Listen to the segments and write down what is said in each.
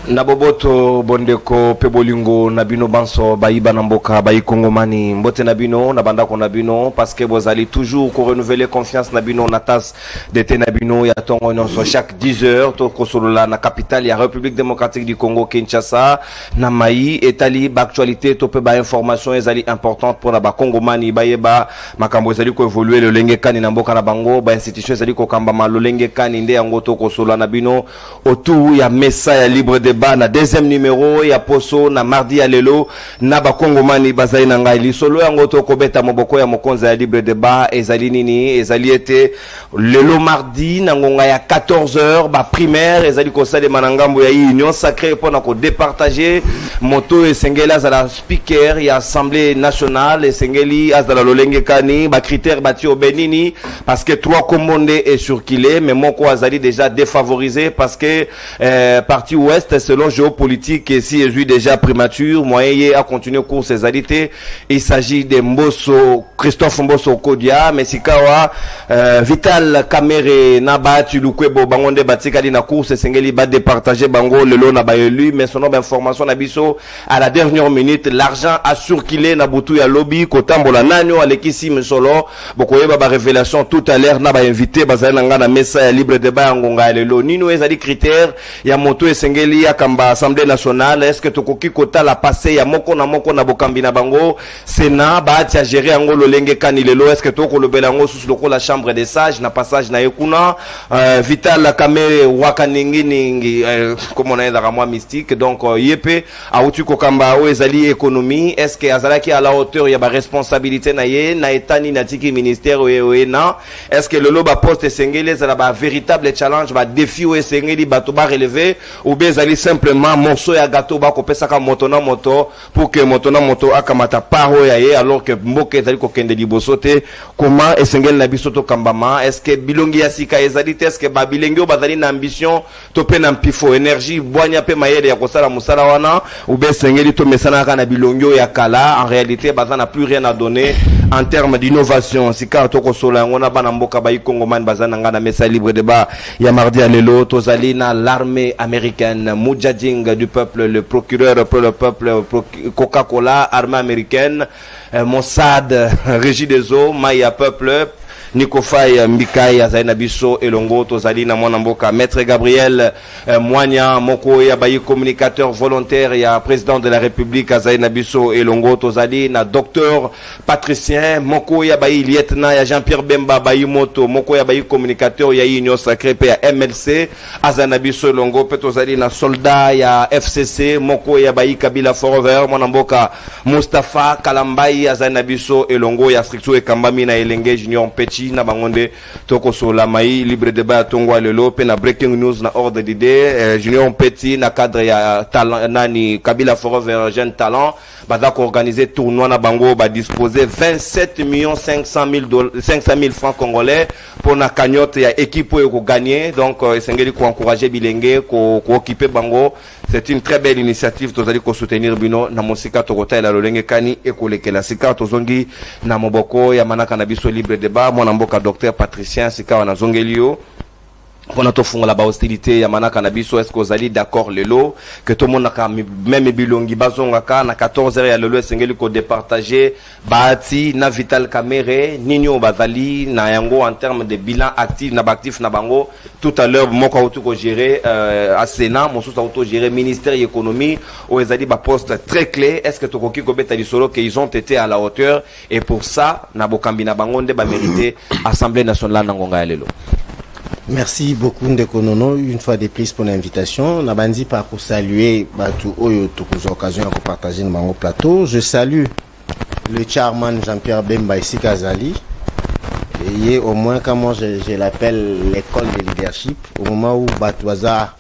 Naboboto bondeko pebolingo nabino banso bayiba namboka bayi kongomani mbote nabino nabandako nabino parce que vous allez toujours renouveler confiance nabino natas d'été nabino ya tongo nyonso chaque 10 heures to kosolola na capitale ya République démocratique du Congo Kinshasa na mai etali ba actualité to pe ba information ezali importante pour na ba kongomani bayeba makambo ezali ko évoluer le lenge kani na mboka na bango ba institution ezali ko kambama lo lenge kani nde yango to kosolola nabino autour ya messa ya libre de na deuxième numéro ya poso na mardi ya lelo na bakongomani bazali na ngai lisolo yango to kobeta moboko ya mokonza ya libre débat ezali nini ezali ete lelo mardi na ngonga ya 14h ba primaire ezali ko sale manangambo ya union sacrée pour na ko départager moto esengeli azala speaker ya assemblée nationale esengeli azala lolenge kani ba critère bati obenini parce que trois commandés est circulé mais moko azali déjà défavorisé parce que parti ouest selon géopolitique et si je déjà primature moyen à continuer cours ses alités il s'agit de Mbosso Christophe Mbosso Kodia mais sikawa Vital Kamere na batu lukwebo bangonde batikali na course sengeli ba départager bango lelo na ba élu mais son nom d'information na biso à la dernière minute l'argent a circulé na butu ya lobby kotambola nanyo alekisi msolo bokoyeba ba révélation tout à l'heure na ba invité bazali nga na mesa ya libre débat ngonga lelo nino ezali critère ya moto esengeli ya kamba assemblée nationale est-ce que tokoki kota la passé ya moko na bokambi na bango sénat ba tia gérer yango lolenge kanilelo est-ce que toko lobela yango sous loko la chambre des sages na passage na ekuna Vital Kamere wakaningi ningi comme on a dans moi mystique donc yepe autu kokamba o ezali économie est-ce que azalaki à la hauteur ya ba responsabilité na ye na etani na tiki ministère na est-ce que le loba poste esengeli za ba véritable challenge ba défi o esengeli bato ba relever ou bien ezali simplement morceau ya gâteau ba kopesa ka moto na moto pour que moto na moto akamata paro ya ye alors que mboke ezali ko kende liboso te comment esengeli na biso to kambama est-ce que bilongi ya sika ezali est-ce que ba bilengi o bazali na ambition to pe na mpifo énergie boanya pe mayele ya kosala musala wana ou bien esengeli to mesana ka na bilongi ya kala en réalité bazana n'a plus rien à donner en termes d'innovation sika to kosola ngona bana mboka ba ikongomani bazana nga na mesa libre débat ya mardi à lelo tozali na l'armée américaine Mujahideen du peuple, le procureur pour le peuple, Coca-Cola, armée américaine, Mossad, régie des eaux, Maya peuple, Nikofai Mikai Azaina Biso Elongo Tozali na Mwanamboka Maître Gabriel Mwanya Moko ya bayi communicateur volontaire ya président de la République Azaina Biso Elongo Tozali na docteur Patricien Moko ya bayi lieutenant ya Jean-Pierre Bemba bayi moto Moko ya bayi communicateur ya Union Sacrée pe ya MLC Azaina Biso Elongo pe Tozali na soldat ya FCC Moko ya bayi Kabila Forever Mwanamboka Mustafa Kalambai Azaina Biso Elongo ya structure Kambami na Elenge Junior Petit na bangonde toko sola mai libre débat tongwa lelo pe na breaking news na ordre d'idée Junior Petit na cadre ya talent nani Kabila Forever jeune talent bada ko organiser tournoi na bango ba disposer 27 500 000 francs congolais pour na cagnotte ya équipe pour gagner donc esengeli ko encourager bilenge ko occuper bango c'est une très belle initiative tozali ko soutenir bino na mosika tokota la lolenge kani ekolekela sika tozongi na moboko ya manaka na biso libre débat mboka docteur Patricien sika wana zongelio pona to funga la ba hostilité ya manaka na biso est-ce que vous allez d'accord lelo que tout le monde a même bilongi bazonga ka na 14h ya lelo esengeli ko départager baati na Vital Kamere ninyo bazali na yango en termes de bilan actif na actif na bango tout à l'heure moko auto ko gérer à Sénat mon sous auto gérer ministère de l'économie ou ezali ba poste très clé est-ce que tokoki ko beta lisolo que ils ont été à la hauteur et pour ça na bokambi na bango nde ba mériter assemblée nationale na ngonga ya lelo. Merci beaucoup Ndekonono une fois de plus pour l'invitation. Nabandi par pour saluer Batu Oyo Tokuzo occasion de partager dans plateau. Je salue le chairman Jean-Pierre Bemba ici Kazali. Et au moins quand moi je l'appelle l'école de leadership au moment où Batouaza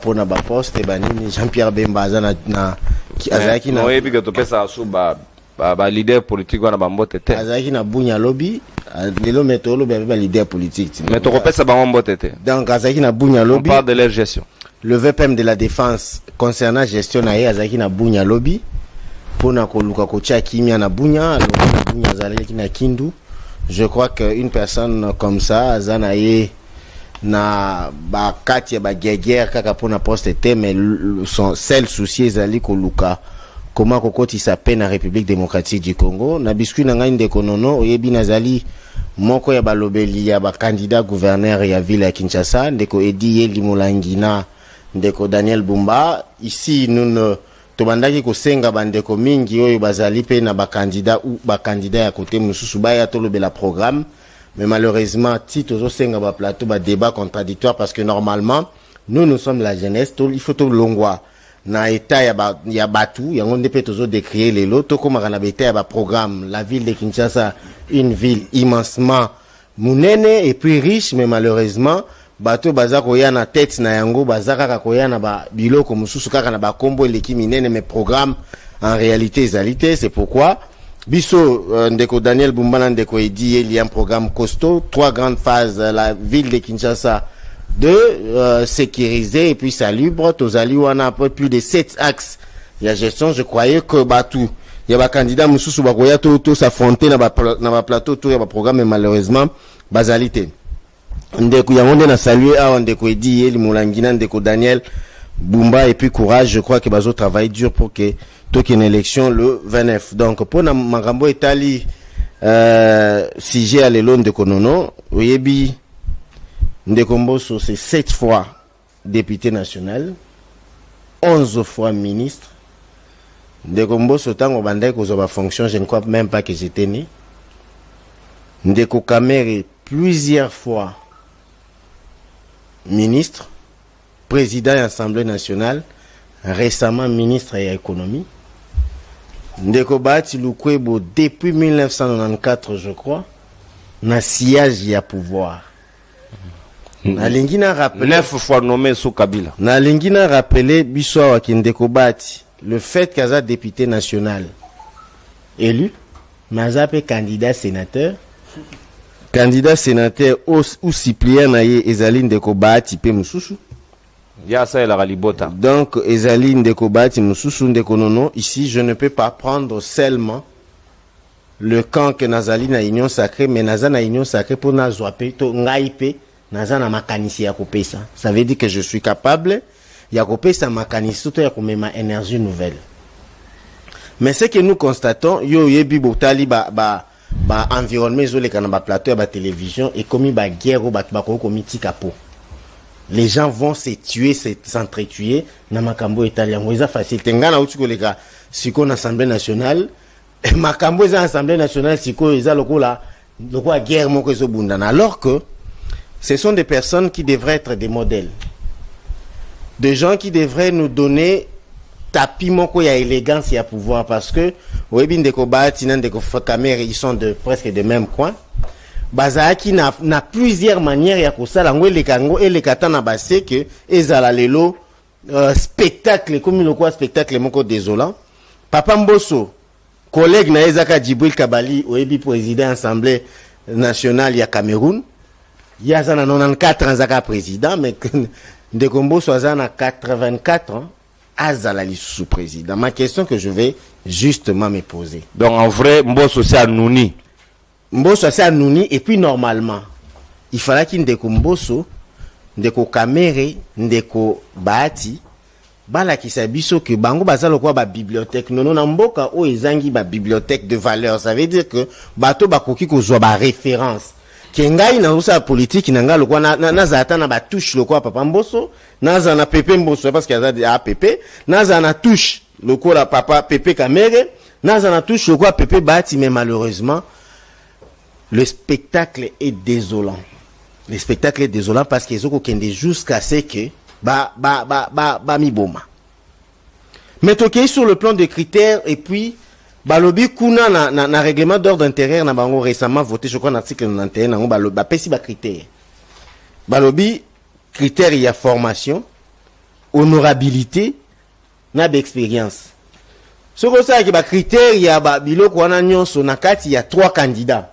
pour na ba poste et banini Jean-Pierre Bemba na qui azaki na oui puis que tu pesa suba ba leader politique wana bambote te azaki na bunya lobby lelo metolo ba leader politique mais to kopesa ba mbote te donc azaki na bunya lobby on parle de leur gestion le VPM de la défense concernant gestion na ye azaki na bunya lobby pona ko luka ko cha kimia na bunya azalaki na kindu je crois que une personne comme ça azana ye na ba kati ya ba guerre kaka pona poste te mais son seul souci ezali ko luka comment kokoti sa peine na République démocratique du Congo na biscuit na ngai ndeko nono oyebi nazali moko ya balobeli ya ba candidat gouverneur ya ville ya Kinshasa ndeko Edi Yeli Mulangina ndeko Daniel Bumba ici nous ne tobandaki kosenga bandeko mingi oyo bazali pe na ba candidat ou ba candidat ya côté mususu ba ya tolobela programme. Mais malheureusement, Tito Zosenga ba plateau ba débat contradictoire parce que normalement, nous sommes la jeunesse, il faut tout longwa. Na état ya batu, ya ngonde pe tozo décrier les lots, to comme na beta ya ba programme, la ville de Kinshasa, une ville immensement munene et puis riche, mais malheureusement, bato bazako ya na tête na yango bazaka ko ya na ba biloko mususu kaka na ba kombo leki minene mais programme en réalité zalité, c'est pourquoi Biso, ndeko Daniel Bumba, ndeko Edi, il y a un programme costaud, 3 grandes phases, la ville de Kinshasa, de sécuriser et puis salubre, tozali on a un peu plus de 7 axes. Il y a gestion, je croyais que Batou, il y a un candidat Moussou Bakoya, tout s'affronter dans le plateau, tout il y a un programme, mais malheureusement, basalité. Ndeko Yamonde na salué à ndeko Edi, il Moulangina, ndeko Daniel Bumba et puis courage, je crois que Bazo travaille dur pour que une élection le 29. Donc, pour Magambo Etali, si j'ai allé loin de Konono, Oyebi, Ndekomboso, c'est 7 fois député national, 11 fois ministre. Ndekomboso, tant qu'on bandait qu'on a fonction, je ne crois même pas que j'étais né. Ndeko Kamere, plusieurs fois ministre, président de l'Assemblée nationale, récemment ministre de l'économie. Ndeko Bahati Lukwebo depuis 1994 je crois na siège ya pouvoir. Na lingina rappelé 9 fois nommé sous Kabila. Na lingina rappelé biso wa Ndeko Bahati le fait qu'aza député national élu mazape candidat sénateur ou suppléant na ye ezali Ndeko Bahati pe mususu. Donc, Ezali Ndeko Bahati Moussoussou Ndeko Nono, ici, je ne peux pas prendre seulement le camp que Nazali na Union Sacrée, mais Naza na Union Sacrée pour Nazwape, to Ngaipe, Naza na makanisi ya kopesa. Ça veut dire que je suis capable, ya kopesa makanisi, tout ya komema énergie nouvelle. Mais ce que nous constatons, yo yebi botali environnement, zo le kanaba plateau, ba télévision, et commis ba guerre, ba komi tikapo. Les gens vont se tuer, s'entretuer na makambo italien. Ils facile. Tengana utuko leka siko na Assemblée nationale. Makambo za Assemblée nationale siko ils lokola guerre moko ezo bundana. Alors que ce sont des personnes qui devraient être des modèles. Des gens qui devraient nous donner tapis moko ya élégance ya pouvoir parce que Webi Ndeko Bahati Ndeko Kamere ils sont presque de même coin. Bazaki na plusieurs manières ya kosala ngo elekango elekata na base que ezala lelo spectacle comme le quoi spectacle moko désolant. Papa Mbosso collègue na ezaka Djibril Kabali oyebi président assemblée nationale ya Cameroun yaza na 94 ans zaka président mais Ndeko Mbosso aza na 84 ans azala li sous président. Ma question que je vais justement me poser. Donc en vrai Mbosso c'est Anouni. Mbosso c'est Anouni et puis normalement il fallait qu'il Ndeko Mbosso Ndeko Kamere Ndeko Bahati bala kisa biso que bango bazalo kwa ba bibliothèque nono na mboka o ezangi ba bibliothèque de valeur. Ça veut dire que bato bakoki ko zo ba référence kengai na usa politique nanga lokwa na zata na ba touche lokwa Papa Mbosso naza na Pepe Mbosso parce qu'il y a Pepe naza na touche lokwa Papa Pepe Kamere naza na touche lokwa Pepe Bahati. Mais malheureusement le spectacle est désolant. Le spectacle est désolant parce qu'ils ont kende jusqu'à ce que miboma. Mais toké sur le plan des critères et puis balobi kuna na règlement d'ordre intérieur na bango récemment voté je crois dans l'article 91 na ba pesi ba critères. Balobi critères il y a formation, honorabilité na expérience. Ce que ça qui ba critères il y a ba biloko wana nyonso na kati il y a 3 candidats.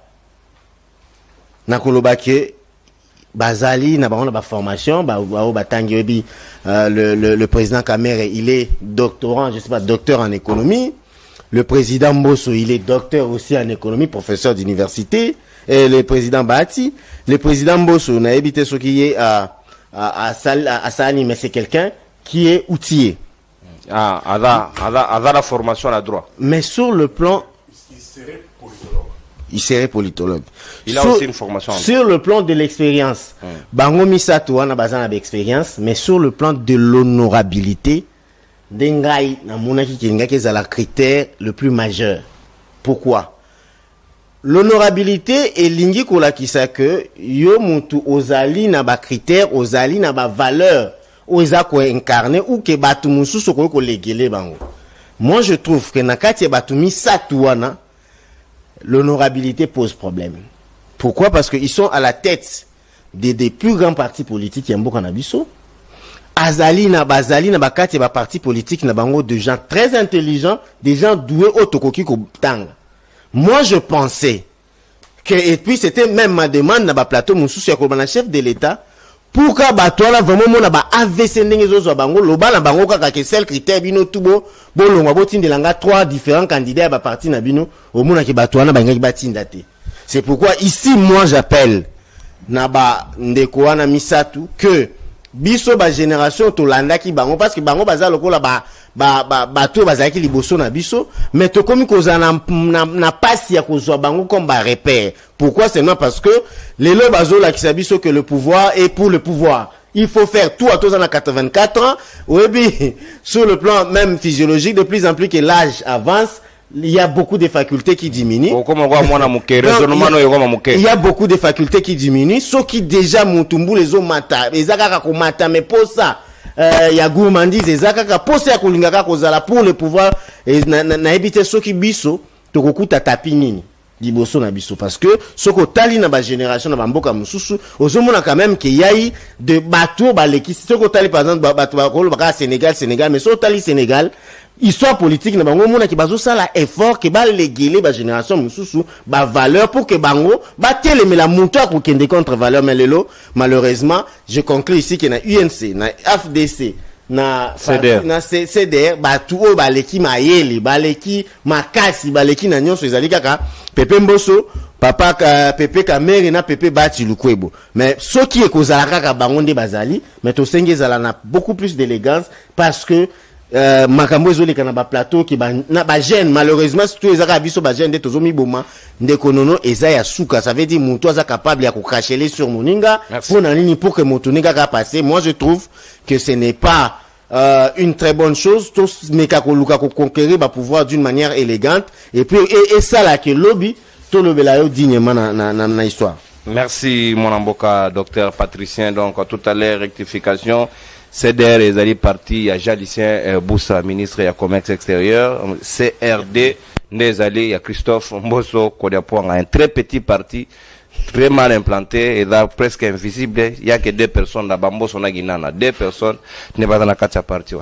Na koloba ke bazali na bango na ba formation batangi obi le président Kamere il est doctorant je sais pas docteur en économie, le président Mbosso il est docteur aussi en économie, professeur d'université, et le président Bahati, le président Mbosso n'a évité ce qui est à Sani, mais c'est quelqu'un qui est outillé. Ah, à la formation à droit. Mais sur le plan, il serait politologue. Il a aussi une formation. Sur le plan de l'expérience, Bango Misato on a besoin d'expérience, mais sur le plan de l'honorabilité, Dengai na monaki kinga qui est la critère le plus majeur. Pourquoi? L'honorabilité est lingi kola kisa que yo muntu ozali na ba critère, ozali na ba valeur, oza ko incarner ou que batu mususu ko legele bango. Moi je trouve que nakati batu Misato wana l'honorabilité pose problème. Pourquoi? Parce qu'ils sont à la tête des plus grands partis politiques qui aiment Nabiso. Azali na bakati ba parti politique na bango de gens très intelligents, des gens doués au tokoki ko tanga. Moi je pensais que, et puis c'était même ma demande na ba plateau mususu ya ko bana chef de l'État pour ka batwala vraiment mona ba AVC ndenge zo bango loba na bango kaka ke seul critère bino tubo bolongwa botindelanga 3 différents candidats ba parti na bino au mona ki batwana ba ngaki batinda te. C'est pourquoi ici moi j'appelle na ba ndeko wana Misato que biso ba génération to landa ki bango parce que bango baza lokola bato bazaki liboso na biso mais to komi koza na pasi ya kozwa bango comme ba repère. Pourquoi? C'est non parce que les lois bazo la ki biso que le pouvoir est pour le pouvoir. Il faut faire tout à tous en 84 ans. Oui, bien, sur le plan même physiologique, de plus en plus que l'âge avance, il y a beaucoup de facultés qui diminuent. Il y a beaucoup de facultés qui diminuent. Ceux qui déjà mutumbu les ont mata, les akaka ko mata, mais pour ça, il y a gourmandise, les akaka pour ça kolingaka kozala pour le pouvoir et na éviter ceux qui biso tokokuta tapinini. Liboso na biso parce que ce que tali na ba génération na bamboka mususu ozomona quand même qu'il y a eu de bateaux baleki ce que tali par exemple bateau bakolo baka Sénégal mais so tali Sénégal histoire politique na bango mona ki bazo sala effort que ba léguer ba génération mususu ba valeur pour que bango ba telemela muntu akokende contre valeur mais lelo malheureusement je conclue ici que na UNC na FDC na CDR batu o baleki mayeli baleki makasi baleki na nyonso ezali kaka Pepe Mbosso papa Pepe Kamere na Pepe Bati Lukwebo mais ce qui est kozala kaka bango nde bazali mais to senge zala na beaucoup plus d'élégance parce que makambo ezoli kana ba plateau ki na ba jeune malheureusement surtout ezaka biso ba jeune de tozomi boma ndeko nono eza ya suka ça veut dire muntu aza capable ya ko cracher sur moninga pour na nini pour que moninga ka passer. Moi je trouve que ce n'est pas une très bonne chose tous meka ko luka ko conquérir ba pouvoir d'une manière élégante et puis et ça là que lobby to lobela yo dignement na histoire. Merci mon amboka docteur Patricien. Donc tout à l'heure rectification CDR les alliés partis ya Jalicien Boussa ministre ya commerce extérieur CRD les alliés ya Christophe Mbosso Kodiapoanga un très petit parti très mal implanté et là presque invisible. Il y a que 2 personnes là bambo sona ginana 2 personnes ne pas dans la katia parti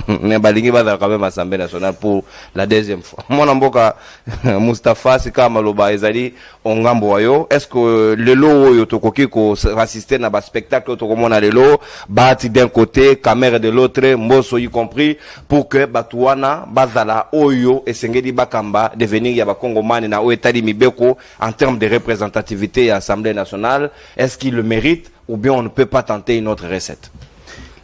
ne balingi ba dans quand même assemblée nationale pour la deuxième fois. Mon amboka Mustafa Sika Maloba ezali ongambo wayo est-ce que le lot yo tokoki ko assister na ba spectacle to komona le lot bati d'un côté caméra de l'autre Mbosso y compris pour que batuana bazala oyo esengeli bakamba devenir ya ba kongomani na oetali mibeko en termes de représentativité à l'Assemblée nationale. Est-ce qu'il le mérite ou bien on ne peut pas tenter une autre recette?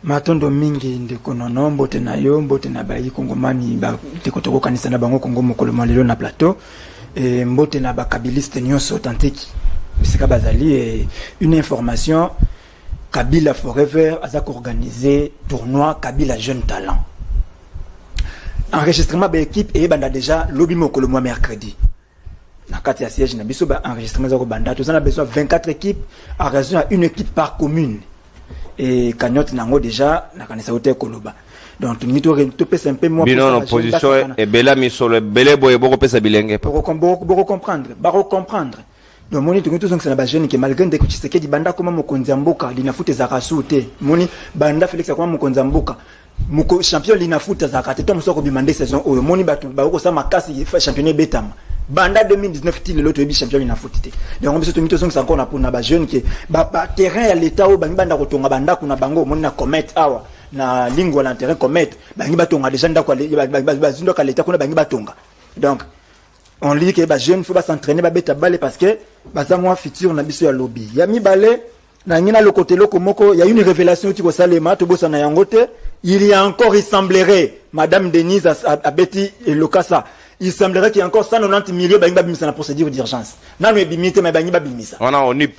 Matondo mingi ndeko nono mbote na yo mbote na bayi kongomani ba tekotoko kanisa na bango kongo mokolo malelo na plateau et mbote na ba kabiliste nyonso authentique bisika bazali et une information Kabila Forever a organisé tournoi Kabila Jeune Talent enregistrement ba équipe et banda déjà lobby mokolo mois mercredi na kati ya siège na biso ba enregistrement za ko banda to ça na besoin 24 équipes en raison à une équipe par commune et cagnotte nango déjà na kanisa hotel koloba donc tu mito pesa un peu moins bino opposition et bela misolo belé boye boko pesa bilenge pour comprendre donc moni tout ça na ba jeune qui malgré de kuchiseke di banda comme mokonzi mboka linafuta za kasute moni banda Félix comme mokonzi mboka moko champion linafuta za kate to msoko bimande saison oyo moni batu ba ko sa makasi championnat betama banda 2019 til l'autre bi champion linafuta te donc on peut se tomber ça encore na pour na ba jeune qui ba terrain ya l'état o bangi banda ko tonga banda kuna bango moni na commet awa na lingua l'intérêt commet bangi batonga déjà ndako ba zindo ka l'état kuna bangi batonga donc on lit que ba jeune faut pas s'entraîner ba beta balle parce que ba za moi futur na biso ya lobby ya mi balé na ngina le côté loko moko il y a une révélation qui ko salema to bossa na yangote il y a encore il semblerait madame Denise a Betty et Lokasa il semblerait qu'il y a encore 190 millions ba ngba bimisa na procédure d'urgence na no ebimite ma ba ngba bimisa on a onip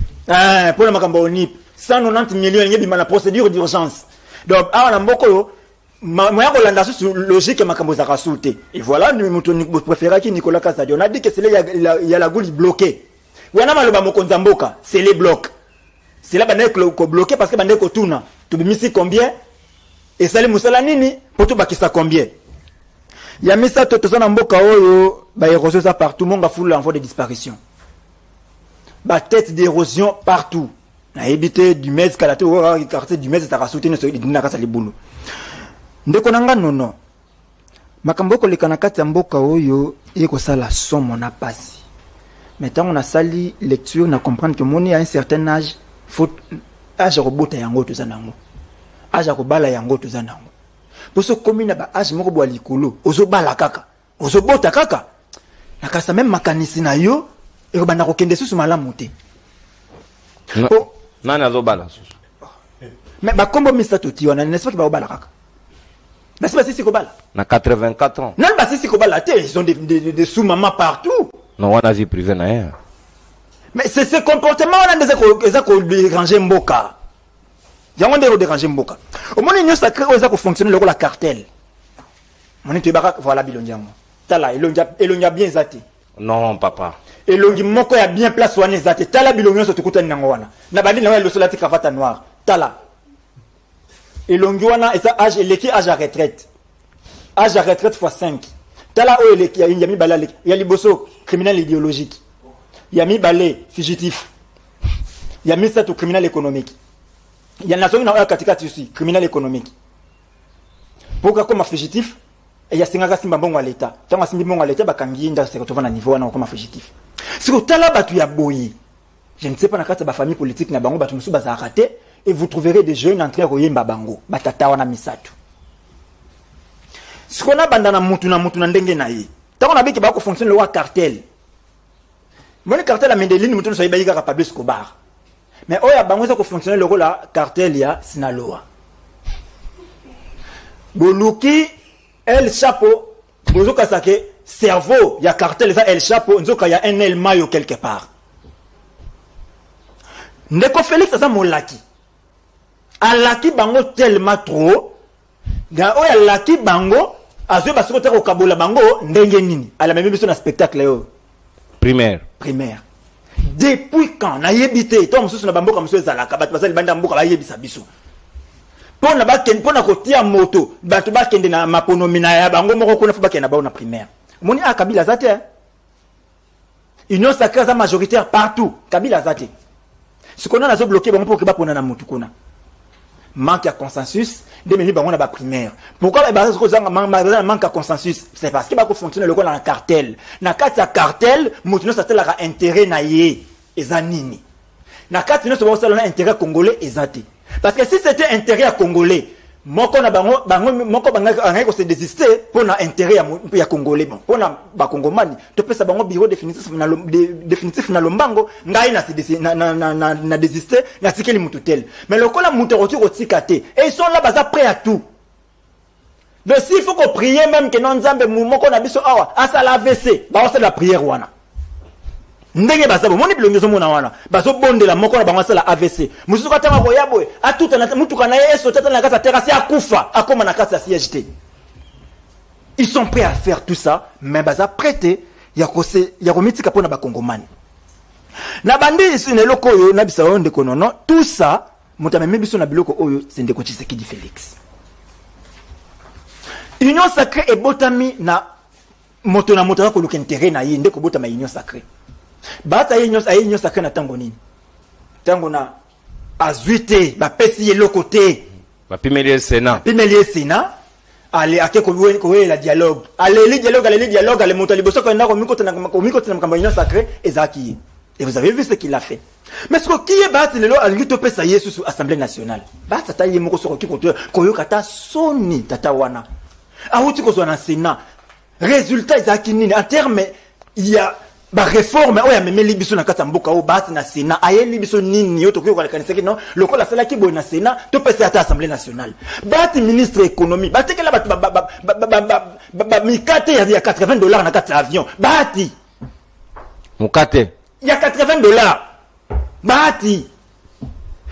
pour le makambo onip 190 millions ngba na procédure d'urgence donc a na mboko yo moi Rolanda sur logique makambo za kasute et voilà nous préféré qui Nicolas Kazadi on a dit que c'est là il y a la goule bloquée wana maloba mokonza mboka c'est les blocs c'est là bande ko bloqué parce que bande ko tuna to bimisi combien et ça les musala nini pour tout bakisa combien il y a mis ça tout ça na mboka oyo ba érosion ça partout monga foule en voie de disparition ba tête d'érosion partout na éviter du mes kalato quartier du mes ça kasute ne so dina kasa les boulot ndeko nanga nono makambo ko lekana kati ya mboka oyo eko sala somo na pasi maintenant on a sali lecture na comprendre que moni à un certain âge faut âge robota yango to zanango âge ko bala yango to zanango poso komina ba âge moko bwa likolo ozo bala kaka ozo bota kaka na kasa même makanisi na yo e ko banda ko kende susu malamu te nana zo bala susu mais ba kombo misa to ti wana n'est-ce pas que ba bala kaka mais c'est pas si kobala na 84 ans non bah si kobala ils ont des sous-mamans partout non on a vie privée na rien mais c'est ce comportement on a des ko déranger mboka yango ndero déranger mboka au moins union sacrée oza ko fonctionner le la cartel moni te baka voilà bilondiamo tala elongia bien zati non papa elongi moko ya bien place wana zati tala bilongia so tukutani nango wana na bandi na le solati cravate noire tala et l'onguana et ça âge l'équipe âge à retraite fois 5 tala o il y a mis balé il y a liboso criminel idéologique il y a mis balé fugitif il y a mis ça tout criminel économique il y a nation na katika aussi criminel économique pourquoi comme fugitif et il y a singa simba bongo à l'état tant simba bongo à l'état bakangi nda se retrouver na niveau na comme fugitif si ko tala batu ya boyi je ne sais pas na kata ba famille politique na bango batu musu baza raté et vous trouverez des jeunes en train de koyemba bango batata wana misatu ce qu'on a bandana mutu na ndenge na yi tant on a biki ba ko fonctionne le cartel mon cartel a Medellin mutu so yiba ka Pablo Escobar mais oya bango ça ko fonctionne le la cartel ya Sinaloa boluki El Chapo bozoka sake cerveau ya cartel ça El Chapo nzoka ya un El Mayo quelque part ndeko Félix ça molaki alaki bango tellement trop ga oya laki bango azo basoko te ko kabola bango ndenge nini ala même biso na spectacle yo primaire depuis quand na yebité to mususu na bamboka mususu ezalaka batu bazali banda mboka ba yebisa biso pona ba ken pona ko tia moto batu ba kende na maponomi na ya bango moko kuna fuba kena ba na primaire moni a Kabila zate union sacrée za majoritaire partout Kabila zate ce qu'on a na zo bloqué bango pour que ba pona na mutu kuna manque à consensus de meni bango na ba primaire pourquoi ba ko zanga manque à consensus c'est parce que ba ko fonctionner le ko na cartel na kati ya cartel mutu no satela intérêt na ye ezanini na kati no so ba sala na intérêt congolais ezati parce que si c'était intérêt congolais moko na bango moko banga ko se désister pour na intérêt ya congolais bon pour na ba congomani to pesa bango bureau définitif na lombango ngai na se na désister na tikeli mututel mais le kola mutu ko tikate et ils sont là basa prêt à tout donc s'il faut qu'on prie même que non nzambe moko na biso awa asa la AVC ba on la prière wana ndenge basabo moni bilongezo mona wana baso bondela moko na bango sala AVC mususu katanga boyabo atuta na mutu kana yeso tata na kata terrasse akufa akoma na kata CGT ils sont prêts à faire tout ça mais baza prêté ya komitika pona ba kongomani na bandi isu ne loko yo na bisa onde konono tout ça mutameme biso na biloko oyo sende ko Tshisekedi Félix union sacrée et botami na moto na moto ko lukentere na yinde ko botama union sacrée bata yenyo sacré na tango nini tango na azuite ba pesi yelo côté ba pimelie Sénat ale akeko ko la dialogue ale dialogue ale monta liboso ko ndako mikota na makambo yenyo sacré ezaki et vous avez vu ce qu'il a fait mais ce qui est bata lelo alito pesa yesu sur assemblée nationale bata ta yemo ko so ko yokata soni tata wana awuti ko zo na Sénat résultat ezaki nini en terme il y a ba réforme oya meme libiso na kata mboka o bati na Sénat aye libiso nini yo to ko la kanisa non lokola sala ki bo na Sénat to pesa ata Assemblée nationale bati ministre économie bati kala ba mikate ya $80 na kata avion bati mukate il y a $80 bati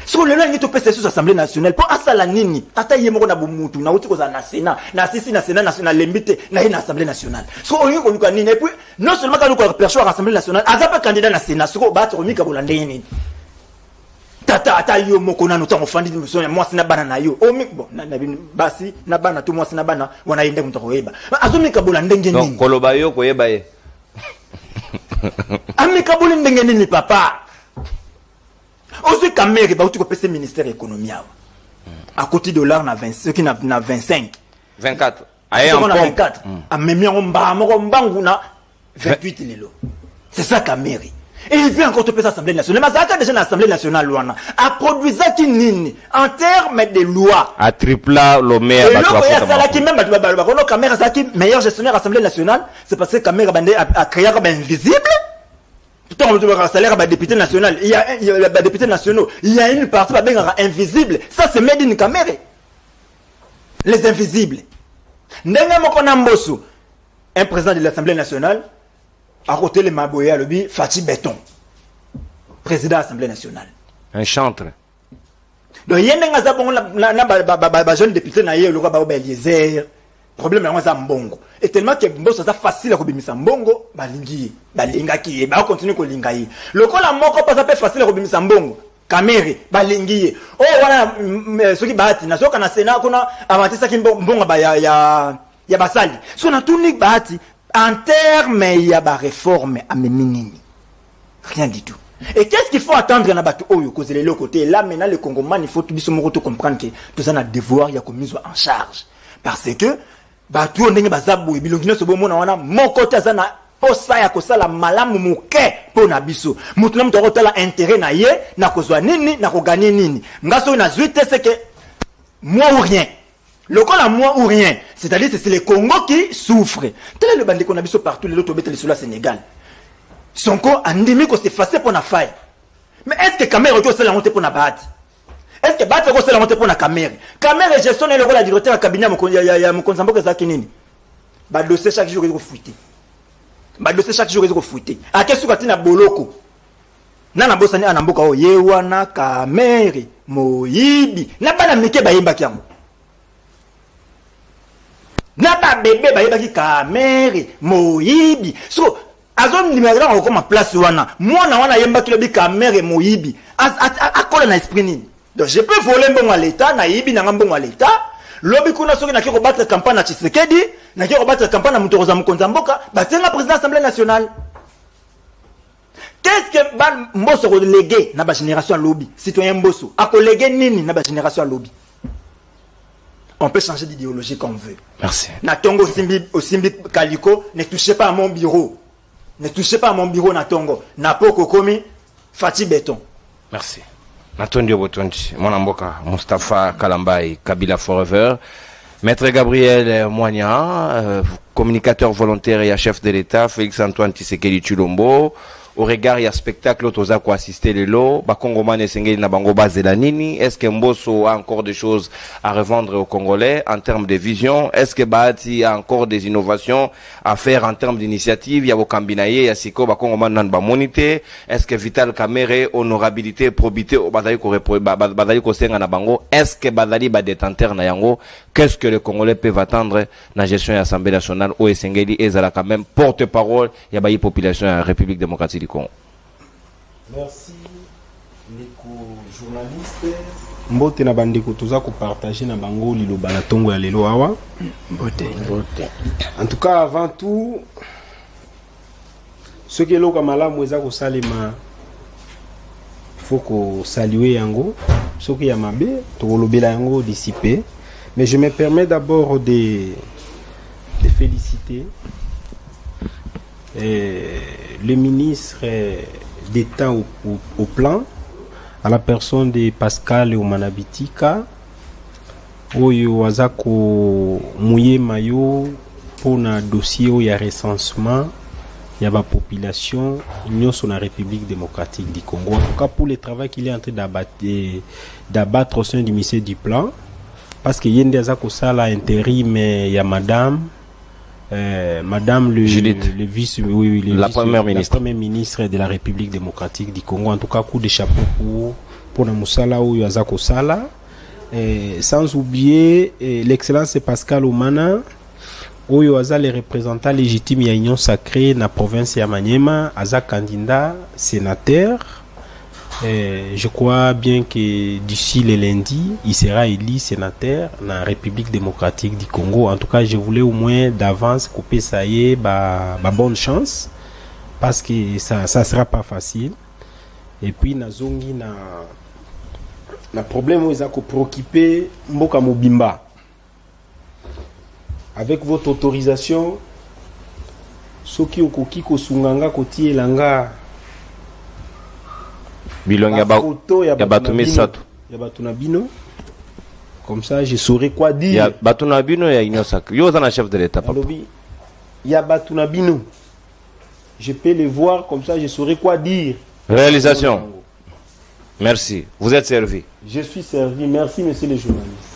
sur le lendemain to pesa sur Assemblée nationale pour asala nini ata yemo na bumutu na uti ko za na Sénat na sisi na Sénat national lembite na ina Assemblée nation so on ko luka nini et puis non seulement quand on perçoit Assemblée nationale azapa candidat na Sénat so ba to mika bolande nini tata ata yo moko na nota ofandi mission moi sina bana na yo o mi bon na basi na bana to moi sina bana wana yende mutako yeba azumika bolande nini donc koloba yo ko yeba ye amika bolande nini papa aussi Kamere ba uti ko pese ministère économie à côté dollar na 20 ceux qui na 25 24 aye en 24 a memi on ba mo mbangu na 28 lelo c'est ça Kamere et il vient encore te pese Assemblée nationale mais ça déjà l'Assemblée nationale wana a produit ça qui nini en termes de loi a tripla le meilleur bateau ya sala qui même bateau ba kono Kamere ça qui meilleur gestionnaire Assemblée nationale c'est parce que Kamere a créé comme invisible. Tout le salaire des députés nationaux, il y a des députés nationaux, il y a une partie invisible. Ça, c'est made in Kamere. Les invisibles. Un président de l'Assemblée nationale, à côté de Maboya, le Fatih Béton, président de l'Assemblée nationale. Un chantre. Donc, il y a un jeune député, il y a un problème est mbongo et tellement que mboso ça facile à kobimisa mbongo balingi balinga ki ba continue ko linga yi lokola moko pas ça peut facile à kobimisa mbongo Kamere balingi oh wana soki bahati na soka na Sénat kuna avantage ki mbongo ba ya basali so na tuni bahati en terme ya ba réforme à minini rien du tout. Et qu'est-ce qu'il faut attendre na bato oyo cause les côté là maintenant le Congomais il faut tout biso moko to comprendre que tout ça na devoir ya ko mise en charge parce que batu ndenge bazabu bilongino so bomona wana moko tazana posa ya kosala malamu muke pona biso mutu na mutu akotala intérêt na ye na kozwa nini na kogagner nini ngaso na zuite c'est que moi ou rien lokola moi ou rien c'est-à-dire c'est le Congo qui souffre tel est le bandeko na biso partout les autres beteli sur le Sénégal Sonko andimi ko s'effacer pour na faille mais est-ce que Kamere ko sala monter pour na bahati. Est-ce que Bat c'est la montée pour la Kamere? Kamere gestionne le rôle de directeur cabinet ya Mokonzamboka zaki nini? Ba dossier chaque jour il fouiller. Ba dossier chaque jour il fouiller. A qu'est-ce que tu na boloko? Nana bosani anamboka o yewana Kamere moyibi. Na bana mike ba yimba kyango. Na ba bébé ba yimba ki Kamere moyibi. So azom nimero ko ma place wana. Mwana wana yimba ki lobi Kamere moyibi. Akola na esprit nini? Donc je peux voler bon à l'État, na yibi na ngambon à l'État. Lobi kuna soki na ki battre campagne na Tshisekedi, na ki battre campagne na Mutoroza Mukonzamboka, ba tenga président de l'Assemblée nationale. Qu'est-ce que ba mboso ko légué na ba génération lobby, citoyen mboso, a ko légué nini na ba génération lobby. On peut changer d'idéologie comme on veut. Merci. Na tongo simbi kaliko, ne touchez pas à mon bureau. Ne touchez pas à mon bureau na tongo. Na poko komi Fatih Béton. Merci. Natondi Obotonji, mon amboka, Mustafa Kalambai, Kabila Forever, Maître Gabriel Moigna, communicateur volontaire et chef de l'État, Félix-Antoine Tshisekedi Tshilombo. Au regard, il y a spectacle, l'autre quoi assister les lots, Bakongomane et Sengeli Nabango Bazelanini. Est-ce que Mbosso a encore des choses à revendre aux Congolais en termes de vision? Est-ce que Bahati a encore des innovations à faire en termes d'initiatives? Il y a Bokambinaye, il y a Siko, Bakongomane Nanba Monité. Est-ce que Vital Kamere, honorabilité, probité, Badali Kosenga Nabango? Est-ce que Badali Badetanter Nayango? Qu'est-ce que les Congolais peuvent attendre dans la gestion de l'Assemblée nationale? Ou Sengeli Ezala quand même porte-parole, il y a Bayi population en République démocratique. Merci les journalistes. Mbote na bandeko toza ko partager na bango liloba na tongo ya lelo awa. Mbote. En tout cas avant tout ce que loka malamu eza ko salema faut ko saluer yango ce qui ya mabe to lobela yango dissiper mais je me permets d'abord de féliciter le ministre d'État au plan, à la personne de Pascal Omanabitika, oyo azako mouye mayo pour un dossier où il y a recensement il y a la population union sur la République démocratique du Congo. En tout cas, pour le travail qu'il est en train d'abattre au sein du ministère du Plan, parce qu'il y a des accords à intérim, il y a madame le vice, la première ministre de la République démocratique du Congo. En tout cas, coup de chapeau pour la Moussala ou Yazako Sala. Sans oublier l'excellence Pascal Oumana, où il y a les représentants légitimes de l'Union sacrée dans la province de Maniema, Aza candidat sénateur. Je crois bien que d'ici le lundi, il sera élu sénateur dans la République démocratique du Congo. En tout cas, je voulais au moins d'avance couper ça y est, bonne chance, parce que ça sera pas facile. Et puis, Nazongi na problème où ils ont préoccupé Mboka Mobimba. Avec votre autorisation, soki okoki kosunganga koti elanga bilongi ya batu misato ya batu na bino, comme ça je saurais quoi dire. Ya batu na bino ya union sacrée yo na chef de l'état papa. Ya batu na bino, je peux les voir, comme ça je saurais quoi dire. Réalisation. Merci, vous êtes servi. Je suis servi, merci monsieur le journaliste.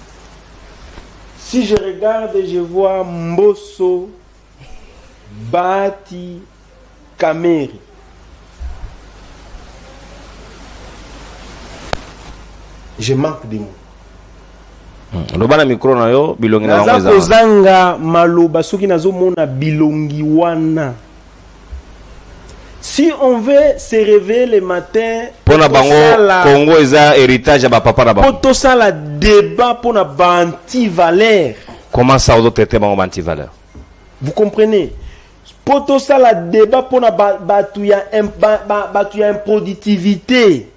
Si je regarde et je vois Mbosso Bati Kameri, je manque de mots. Lobana micro na yo bilongi na bango kozanga maloba soki nazo mona bilongi wana. Si on veut se réveiller le matin pour na bango Congo eza héritage ya ba papa na bango. Poto sala débat pour na banti valeur. Comment ça vous traiter bango banti valeur? Vous comprenez? Poto sala débat pour na batu ya improductivité.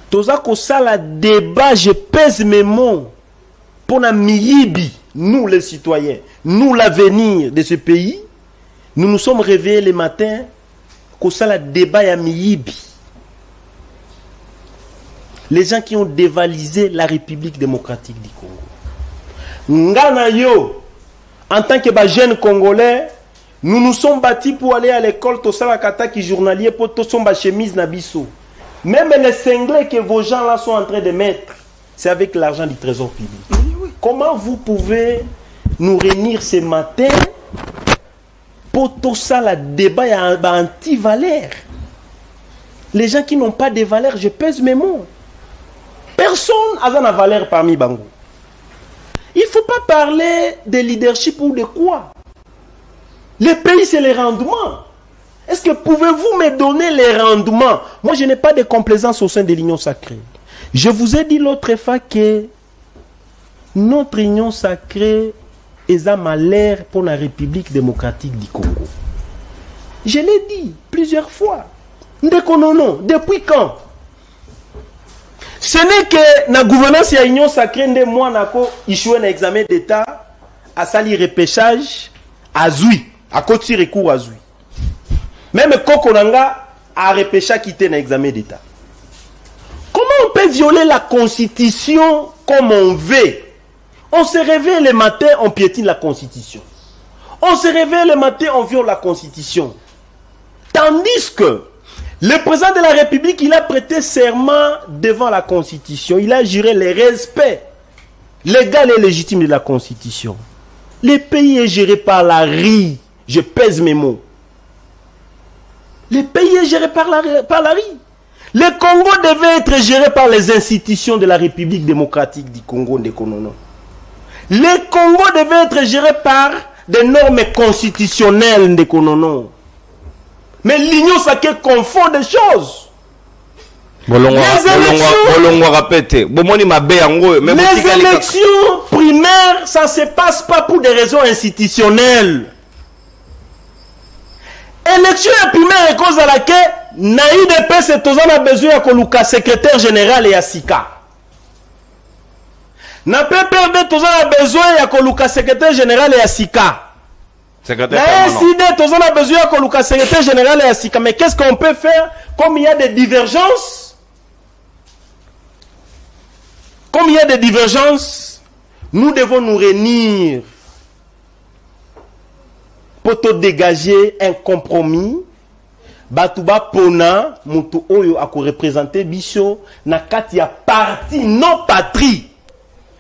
Toza ko sala débat, je pèse mes mots pour na miyibi, nous les citoyens, nous l'avenir de ce pays. Nous nous sommes réveillés le matin qu'au sala débat ya miyibi. Les gens qui ont dévalisé la République démocratique du Congo. Ngana yo, en tant que jeunes Congolais, nous nous sommes bâtis pour aller à l'école tosala kataki journalier pour to somba chemise nabiso. Même les cinglés que vos gens là sont en train de mettre, c'est avec l'argent du trésor public. Oui. Comment vous pouvez nous réunir ce matin pour tout ça, le débat est anti-valeur? Les gens qui n'ont pas de valeur, je pèse mes mots. Personne n'a de valeur parmi Bango. Il ne faut pas parler de leadership ou de quoi. Le pays, c'est les rendements. Est-ce que pouvez-vous me donner les rendements? Moi, je n'ai pas de complaisance au sein de l'Union sacrée. Je vous ai dit l'autre fois que notre Union sacrée est un malheur pour la République démocratique du Congo. Je l'ai dit plusieurs fois. Depuis quand? Ce n'est que la gouvernance de l'Union sacrée, moi, j'ai échoué un examen d'État, à sali repêchage, à Zoui, à côté recours à Zoui. Même Kokonanga a repêché quitter un examen d'État. Comment on peut violer la Constitution comme on veut? On se réveille le matin, on piétine la Constitution. On se réveille le matin, on viole la Constitution. Tandis que le président de la République, il a prêté serment devant la Constitution. Il a juré le respect légal et légitime de la Constitution. Le pays est géré par la RI. Je pèse mes mots. Le pays est géré par la RI. Le Congo devait être géré par les institutions de la République démocratique du Congo de Konono. Le Congo devait être géré par des normes constitutionnelles de Konono. Mais l'Union sacrée confond des choses. Les élections primaires, ça ne se passe pas pour des raisons institutionnelles. Élection primaire est cause à laquelle Naïd c'est a besoin de secrétaire général et Asika. Na PPRD a besoin de secrétaire général et Asika. Na SID a besoin de secrétaire général et Asika. Mais qu'est-ce qu'on peut faire comme il y a des divergences? Comme il y a des divergences, nous devons nous réunir pour te dégager un compromis. Batuba pona mutu oyo ako représenter biso na kati ya parti non patrie.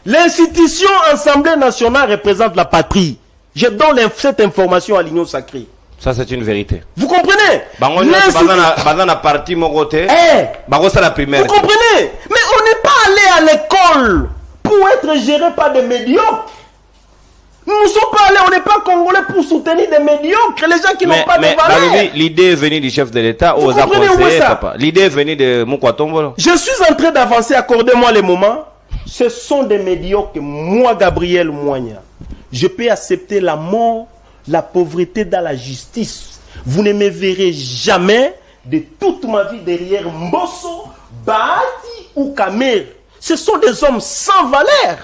L'institution Assemblée nationale représente la patrie. Je donne cette information à l'Union sacrée. Ça, c'est une vérité. Vous comprenez? Bazana parti mon côté. La primaire. Vous comprenez? Mais on n'est pas allé à l'école pour être géré par des médiocres. Nous ne sommes pas allés, on n'est pas congolais pour soutenir des médiocres, les gens qui n'ont pas de valeur. L'idée est venue du chef de l'État aux conseillers, papa. L'idée est venue de Moukwatombo. Je suis en train d'avancer, accordez-moi les moments. Ce sont des médiocres. Moi, Gabriel Moigna, je peux accepter la mort, la pauvreté dans la justice. Vous ne me verrez jamais de toute ma vie derrière Mbosso, Bahati ou Kamer. Ce sont des hommes sans valeur.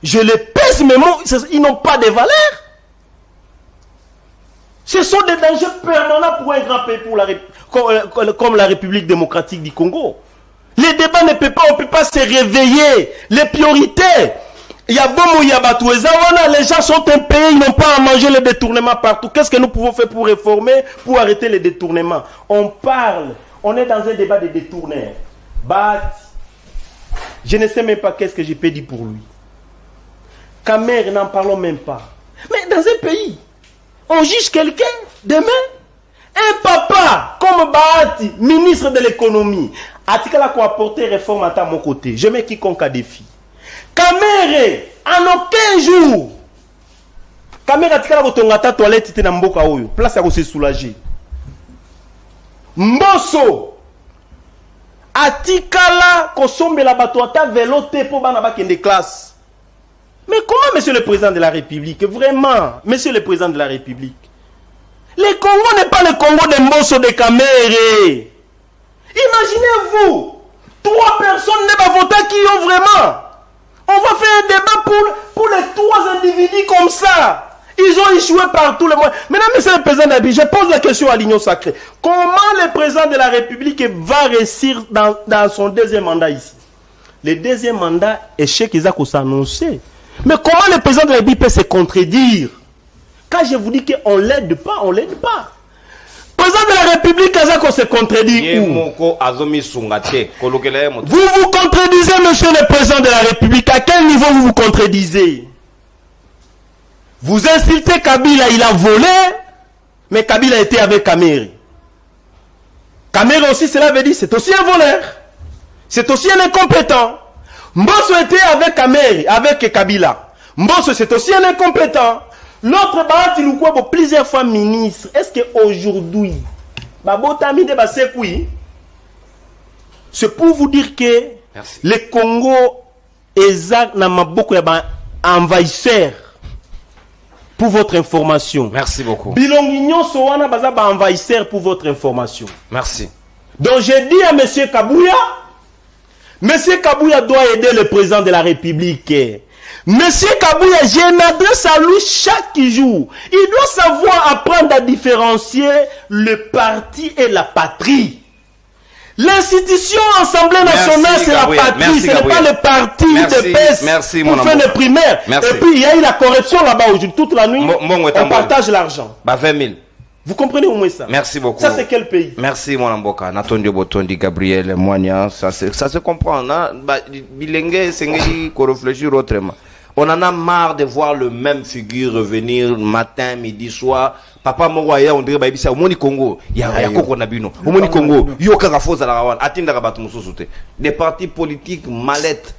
Je les pèse mes mots, ils n'ont pas de valeur. Ce sont des dangers permanents pour un grand pays comme la République démocratique du Congo. Les débats ne peuvent pas, on ne peut pas se réveiller. Les priorités. Il y a Bomo, il y a Batoueza, les gens sont un pays, ils n'ont pas à manger les détournements partout. Qu'est-ce que nous pouvons faire pour réformer, pour arrêter les détournements? On parle, on est dans un débat de détourneurs. Je ne sais même pas qu'est-ce que je peux dire pour lui. Kamer, n'en parlons même pas. Mais dans un pays, on juge quelqu'un demain. Un papa comme Bahati, ministre de l'économie, a-t-il quoi apporter réforme à mon côté? Je mets quiconque à défi. Kamer, en aucun jour, Kamer a-t-il quoi ta toilette était dans Mboka Oyo. Place à se soulager. Mbosso, atikala kosombe la batoata velote pour banaba kende classe. Mais comment, monsieur le président de la République, vraiment, monsieur le président de la République, le Congo n'est pas le Congo de Mbosso de Kamere. Imaginez-vous, 3 personnes ne vont voter qui ont vraiment. On va faire un débat pour les 3 individus comme ça. Ils ont échoué par tous les moyens. Maintenant, monsieur le président d'Abi, je pose la question à l'Union sacrée. Comment le président de la République va réussir dans son deuxième mandat ici? Le deuxième mandat, échec, ils ont s'annoncer. Mais comment le président de la République peut se contredire? Quand je vous dis qu'on ne l'aide pas, on ne l'aide pas. Le président de la République, il se contredit. Vous vous contredisez, monsieur le président de la République. À quel niveau vous vous contredisez? Vous insultez Kabila, il a volé, mais Kabila était avec Kamere. Kamere aussi, cela veut dire, c'est aussi un voleur. C'est aussi un incompétent. Mbosso était avec Kamere, avec Kabila. Mbosso, c'est aussi un incompétent. L'autre Bahati Lukwebo, plusieurs fois ministre. Est-ce qu'aujourd'hui, c'est pour vous dire que le Congo est un envahisseur. Pour votre information. Merci beaucoup. Bilongignon Sowana Bazaba envahisseur pour votre information. Merci. Donc j'ai dit à M. Kabouya, M. Kabouya doit aider le président de la République. M. Kabouya, je m'adresse à lui chaque jour. Il doit savoir apprendre à différencier le parti et la patrie. L'institution Assemblée nationale, c'est la patrie, ce n'est pas le parti de PES pour faire les primaires. Et puis il y a eu la corruption là-bas aujourd'hui, toute la nuit, on partage l'argent. 20 000. Vous comprenez au moins ça? Merci beaucoup. Ça, c'est quel pays? Merci, mon amboka. Natondi Botondi, Gabriel Moigna, ça se comprend. Bilingue, c'est qu'il faut réfléchir autrement. On en a marre de voir le même figure revenir matin, midi, soir. Papa Mouaya, on dirait, au Moni Congo, il y a Koko Nabino. Au Moni Congo, il y a Karafoz à la Rawan, Atinda Rabat Moussouté. Des partis politiques mallettes.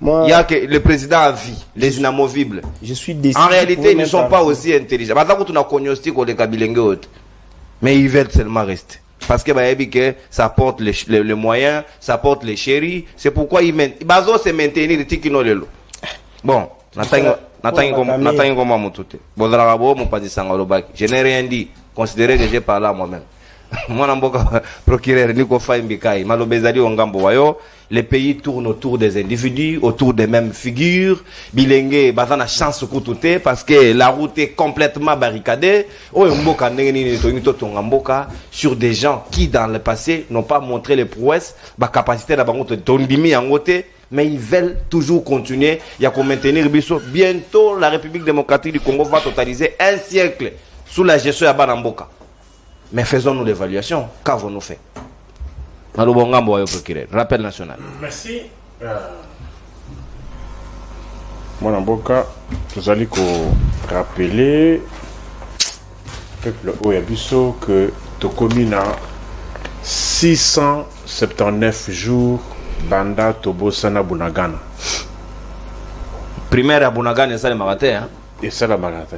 Il y a que le président a vie, les inamovibles. Je suis déçu. En réalité, ils ne sont pas aussi intelligents. Maintenant, on a cognostic ou les Kabilenge, mais ils veulent seulement rester. Parce que ça porte les moyens, ça porte les chéris. C'est pourquoi ils mènent. Bazo se maintenir les tikino lelo. Bon, je n'ai rien dit. Considérez que j'ai parlé à moi-même. Moi, procureur Nico Faimbikai, Malobezali Ongambo Wayo, les pays tournent autour des individus, autour des mêmes figures. Bilingue, bazana chance koutoute, parce que la route est complètement barricadée. Sur des gens qui, dans le passé, n'ont pas montré les prouesses, la capacité d'avoir tondimi en côté. Mais ils veulent toujours continuer. Il y a qu'on maintenir Bisso. Bientôt, la République démocratique du Congo va totaliser un siècle sous la gestion de Banamboka. Mais faisons-nous l'évaluation. Qu'avons-nous fait? Rappel national. Merci. Banamboka, vous allez rappeler peuple Oyabiso que tu commune à 679 jours Banda Tobosana Bunagana. Primaire à Bunagana et ça le marathon. Et ça le marathon.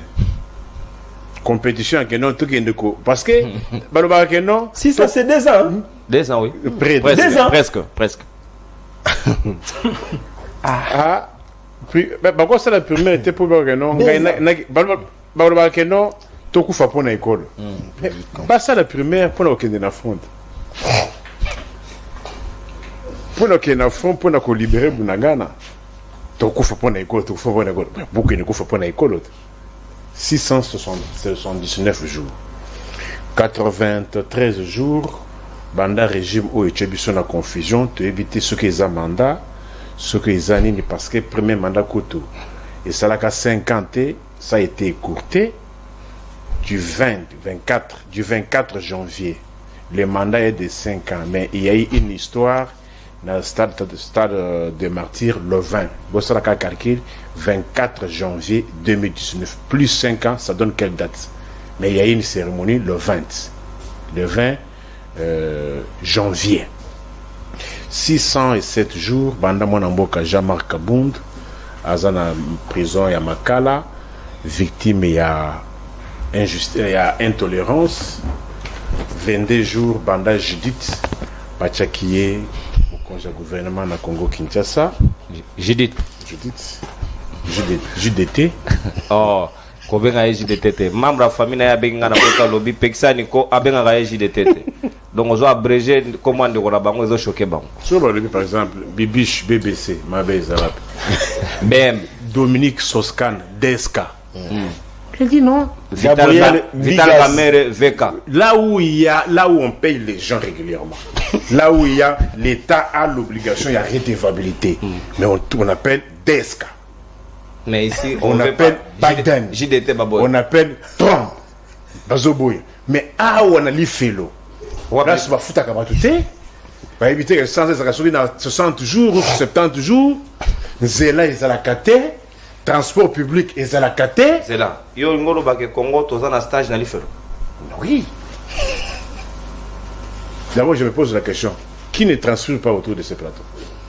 Compétition à Kenon, tout qui est de coup. Parce que, Baloba Kenon. 6 ans, c'est 2 ans. 2 ans, oui. Presque. Pourquoi ça la première était pour Kenon? Baloba Kenon, tout coup fait pour l'école. Ça la première pour la front. Pour nous libérer Bunagana. Tout coup fait pour l'école, tout coup fait pour l'école. Beaucoup ne fait pour l'école. 679 jours. 93 jours, Banda régime où il y a une confusion, tu éviter ce qu'ils ont mandat, ce qu'ils ont ni parce que le premier mandat couteau. Et ça a 50 ans, ça a été écourté du 24 janvier. Le mandat est de 5 ans, mais il y a eu une histoire dans le stade de martyr le 20. Bon, ça a calculé 24 janvier 2019. Plus 5 ans, ça donne quelle date? Mais il y a eu une cérémonie le 20. Le 20 janvier. 607 jours, Banda Mwanamboka Jamar Kabound, Azana prison ya Makala, victime il y a intolérance. 22 jours, Banda Judith, Pachakiye, au gouvernement na Congo Kinshasa. Judith. Oh, kobenga JDT. Membre de la famille na benga na kota lobby pexani ko abenga ga JDT. Donc on doit abréger comment de ko bango zo choquer bango. Sur le lobby par exemple, Bibiche BBC, Mabé Zarap. BM Dominique Soscan, Deska. Je dis non. Vital Kamere VK. Là où on paye les gens régulièrement. Là où il y a l'État a l'obligation, il y a redevabilité. Mais on appelle Deska. Mais ici, on appelle Biden. JDT Baboy. On appelle Trump. Bazoboy. Mais on a l'IFELO. Là, c'est pas foutre à Kabatouté. Pour éviter que sans être dans 60 jours ou 70 jours, Zéla est à la caté, transport public est à la caté. C'est là. Yo ngolo ba ke Congo toza na stage na l'IFELO. Oui. D'abord, je me pose la question. Qui ne transpire pas autour de ce plateau?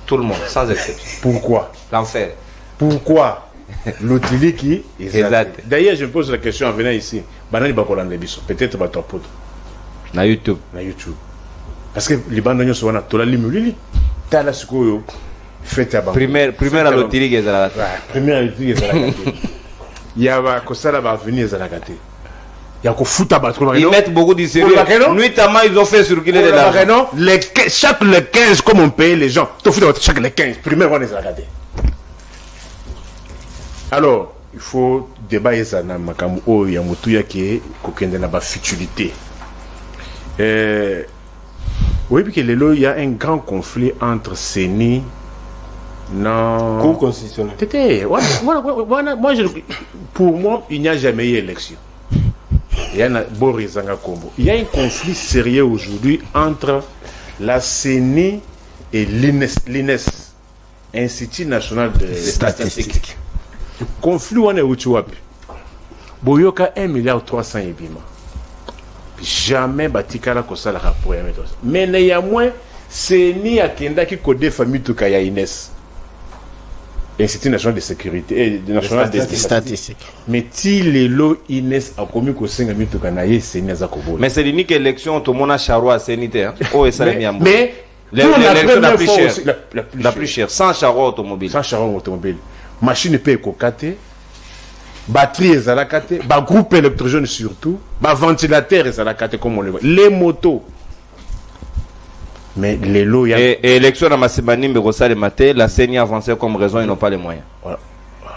Tout le monde, sans exception. Pourquoi? L'enfer. Pourquoi? L'outil qui est exact. D'ailleurs, je me pose la question en venant ici. Banani Bakolan Lebiso. Peut-être Batopodo. Na YouTube. Parce que les bandes sont là. Tola Limulili. Tala Sukoyo. Faites à Primaire à l'outil qui est à la gâte. Primaire à l'outil qui est à la gâte. Il y a Kosala va venir à la gâte. Il y a qu'au foot à battre. Ils mettent beaucoup de sérieux. Nuitamment, ils ont fait circuler les l'argent. Chaque les 15, comme on paye les gens. Tu foot chaque les 15. Primaire, on est à la gâte. Alors, il faut débattre ça dans Makamu O Yamutuya qui est kokende na ba futilité. Oui, puis il y a un grand conflit entre Séni non. Cour constitutionnelle. Pour moi, il n'y a jamais eu élection. Il y a un conflit sérieux aujourd'hui entre la CENI et l'INES, Institut national de statistique. Conflit on est où tu vois? Boyoka 1,3 milliard et bima. Jamais batikala ko sala rapport ya méthode. Mais néanmoins, CENI akenda ki code famille to kaya INES. Institut national de sécurité et national de statistique. Mais si les lots INES a commis ko senga mito kanaye CENI za kobo. Mais c'est l'unique élection to mona charwa CNT hein. Oh et ça les miambo. Mais l'élection la plus chère sans charwa automobile. Sans charwa automobile. Machine peut kokate. Batterie est à la carte, groupe électrogène surtout, ventilateur est à la carte comme on le voit, les motos. Mais les lots, il y a. Et élection à Massibani, Berossa le matin, la CENI a avancé comme raison, ils n'ont pas les moyens. Voilà.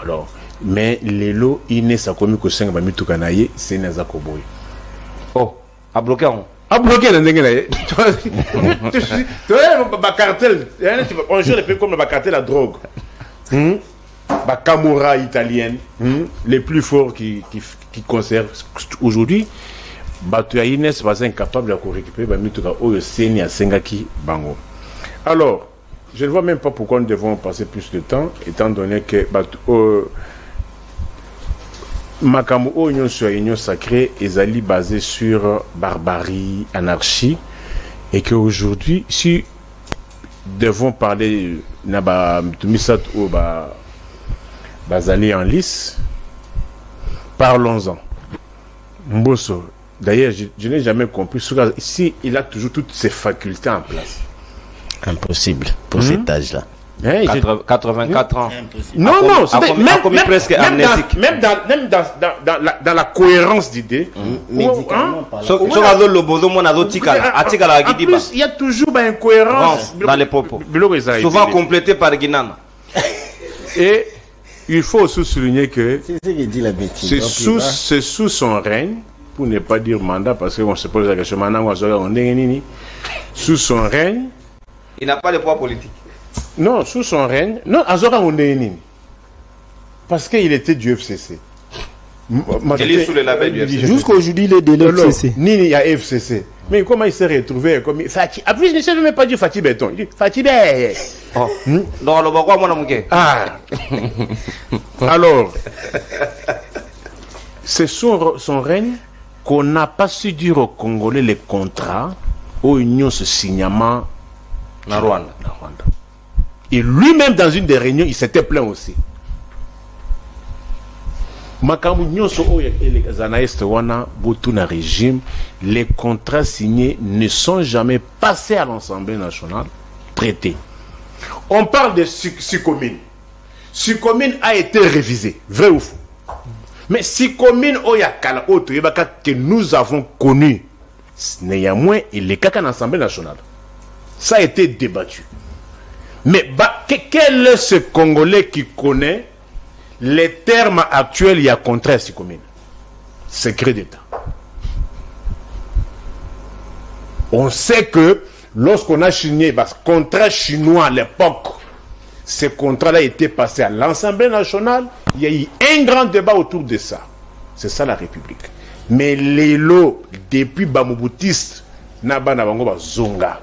Alors, mais les lots, il n'est pas comme que 5 minutes Kanaye, c'est Nazakoboy. Oh, à bloquer on. A bloqué le ndenge. Tu vois, cartel. On joue les pays comme le cartel à drogue. Camorra italienne, les plus forts qui conservent aujourd'hui. Batuaïnes va incapable de récupérer Bango. Alors, je ne vois même pas pourquoi nous devons passer plus de temps, étant donné que Makamou Union sur Union sacrée est basé sur barbarie, anarchie, et qu'aujourd'hui, si nous devons parler de Bazali en lice, parlons-en. Mbosso, d'ailleurs, je n'ai jamais compris. Ici, il a toujours toutes ses facultés en place. Impossible pour cet âge-là. 84 ans. Non, non, même presque amnésique. Même dans la cohérence d'idées. Médicalement En plus, il y a toujours une cohérence dans les propos. Souvent complété par Guinana. Et il faut aussi souligner que c'est ce qu'il dit la bêtise. C'est sous son règne, pour ne pas dire mandat, parce qu'on se pose la question maintenant, sous son règne. Il n'a pas de poids politique. Non, sous son règne. Non, Azora Ondénini. Parce qu'il était du FCC. Il est sous le label du FCC. Jusqu'aujourd'hui, il est de l'FCC. Nini, il y a FCC. Mais comment il s'est retrouvé comme Fatih. En plus, je ne sais même pas dire Fatih Béton. Il dit Fatih Bé. Oh. Non, le pourquoi moi non. Ah. Alors, c'est son règne qu'on n'a pas su dire aux Congolais les contrats aux unions se signament na Rwanda. Et lui-même, dans une des réunions, il s'était plaint aussi. Régime, les contrats signés ne sont jamais passés à l'Assemblée nationale, traités. On parle de Sycomine. Sycomine a été révisé, vrai ou faux? Mais Sycomine que nous avons connu, néanmoins, il est qu'à l'Assemblée nationale. Ça a été débattu. Mais quel est ce Congolais qui connaît les termes actuels il y a contraire Sycomine? Secret d'État. On sait que lorsqu'on a signé le contrat chinois à l'époque, ce contrat-là a été passé à l'Assemblée nationale. Il y a eu un grand débat autour de ça. C'est ça la République. Mais les lots, depuis Bamoboutiste, Nabana Bango Zonga,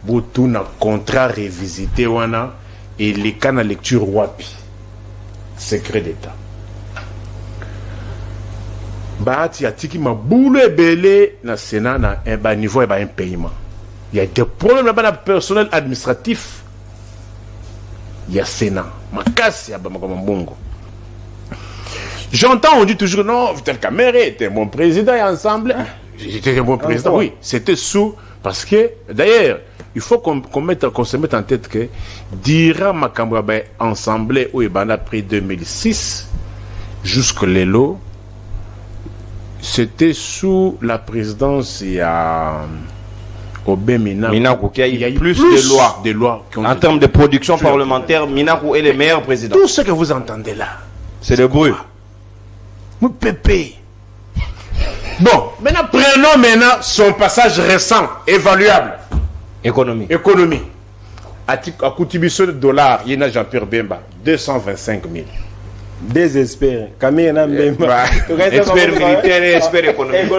Boutou na contrat révisité wana et les cas na lecture wapi. Secret d'État. Bahati atiki ma boule belé na Sénat na un niveau et un paiement. Il y a des problèmes là-bas dans le personnel administratif. Il y a Sénat. Ma casse ya Bamako. J'entends, on dit toujours non, Vital Kamerhe était mon président et ensemble. J'étais mon président, oui. C'était sous. Parce que, d'ailleurs, il faut qu'on se mette en tête que Dira Makambo ensemble au Ibana après 2006 jusqu'à l'élo, c'était sous la présidence il y a Minakou, il y a eu plus de lois en termes de production parlementaire. Minakou est le meilleur président. Tout ce que vous entendez là, c'est le bruit. Nous pépé. Bon, prenons son passage récent, évaluable. Économie. À contribution de dollars, il y a Jean-Pierre Bemba, 225 000. Désespéré. Expert militaire et expert économique.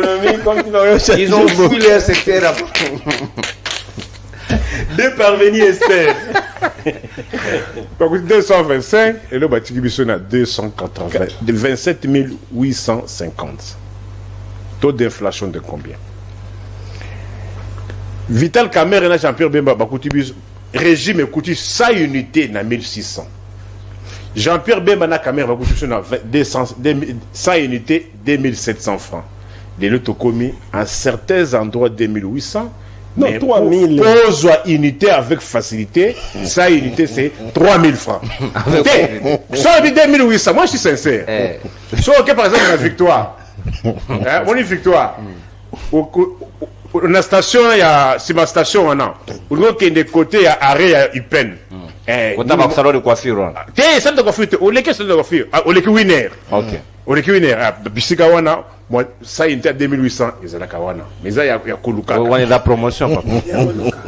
Ils ont fui les secteurs. Deux parvenus experts. 225 et le contribution à 280. 27 850. Taux d'inflation de combien? Vital Kamerhe et Jean-Pierre Bemba, régime écoute 100 unités dans 1600. Jean-Pierre Bemba na Kamerhe va coûter 100 unités 2700 francs. Les lots commis à certains endroits 2800. Non, 3000. Pose unité avec facilité, 100 unités c'est 3000 francs. Ça dit 2800, moi je suis sincère. Sauf que par exemple la victoire. On dit victoire. La station, il y a, c'est ma station, on a. Ou donc, il y a des côtés, il y a arrêt, il y a Upen. On a un salon de coiffure. Salon de coiffure, on est salon de coiffure, on est winner. Ok. On est winner. Bisika wana, moi ça il était à 2800 ils allaient kawana mais ça il y a koluka On est la promotion, papa.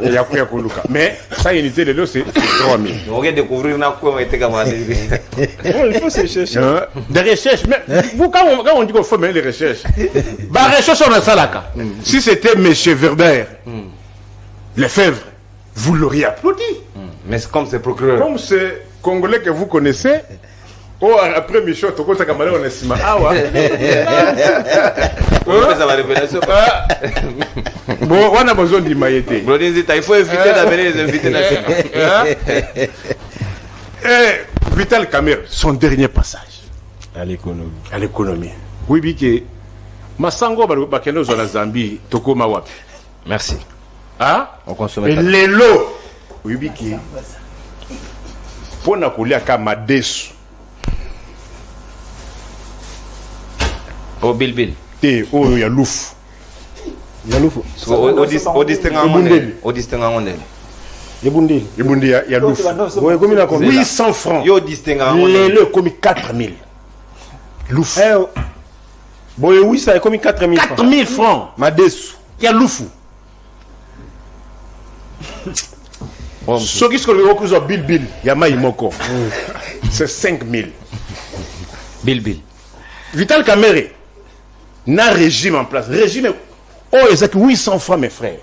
il y a koluka mais ça il était le c'est 3000 On vient découvrir quoi on était capable. Il faut se chercher. des recherches mais vous quand on dit qu'on fait même les recherches bah recherche on a ça là si c'était monsieur Verder Lefebvre vous l'auriez applaudi Mais c'est comme c'est procureur. comme c'est Congolais que vous connaissez. Oh, après Michel, tu as camarade on estime. Ah ouais. Ça va révélation. Bon, on a besoin d'immaïté. Il faut éviter d'amener les invités nationaux. Vital Kamerhe, son dernier passage À l'économie. à l'économie. Oui, Biki. Masango bakeno zo la Zambie, toko mawapi. Merci. Ah? On consomme. Et les lots. Oui, Biki. Pona kolia kama desu. Au Bilbil. Te o ya louf. Yalufu. Au distinguant on est. Ebundeli. Ibundi ya louf. Boye komi na combien? 800 francs. Yo distinguant on Les est. lots comme 4000. Louf. Boye oui, ça est comme 4000 francs. 4000 francs. Madesu. Il y a loufou. Ceux qui sont le Bilbil, il y a Maïmoko. C'est 5000. Bilbil. Vital Kamerhe n'a régime en place. Régime, oh, exact 800 francs, mes frères.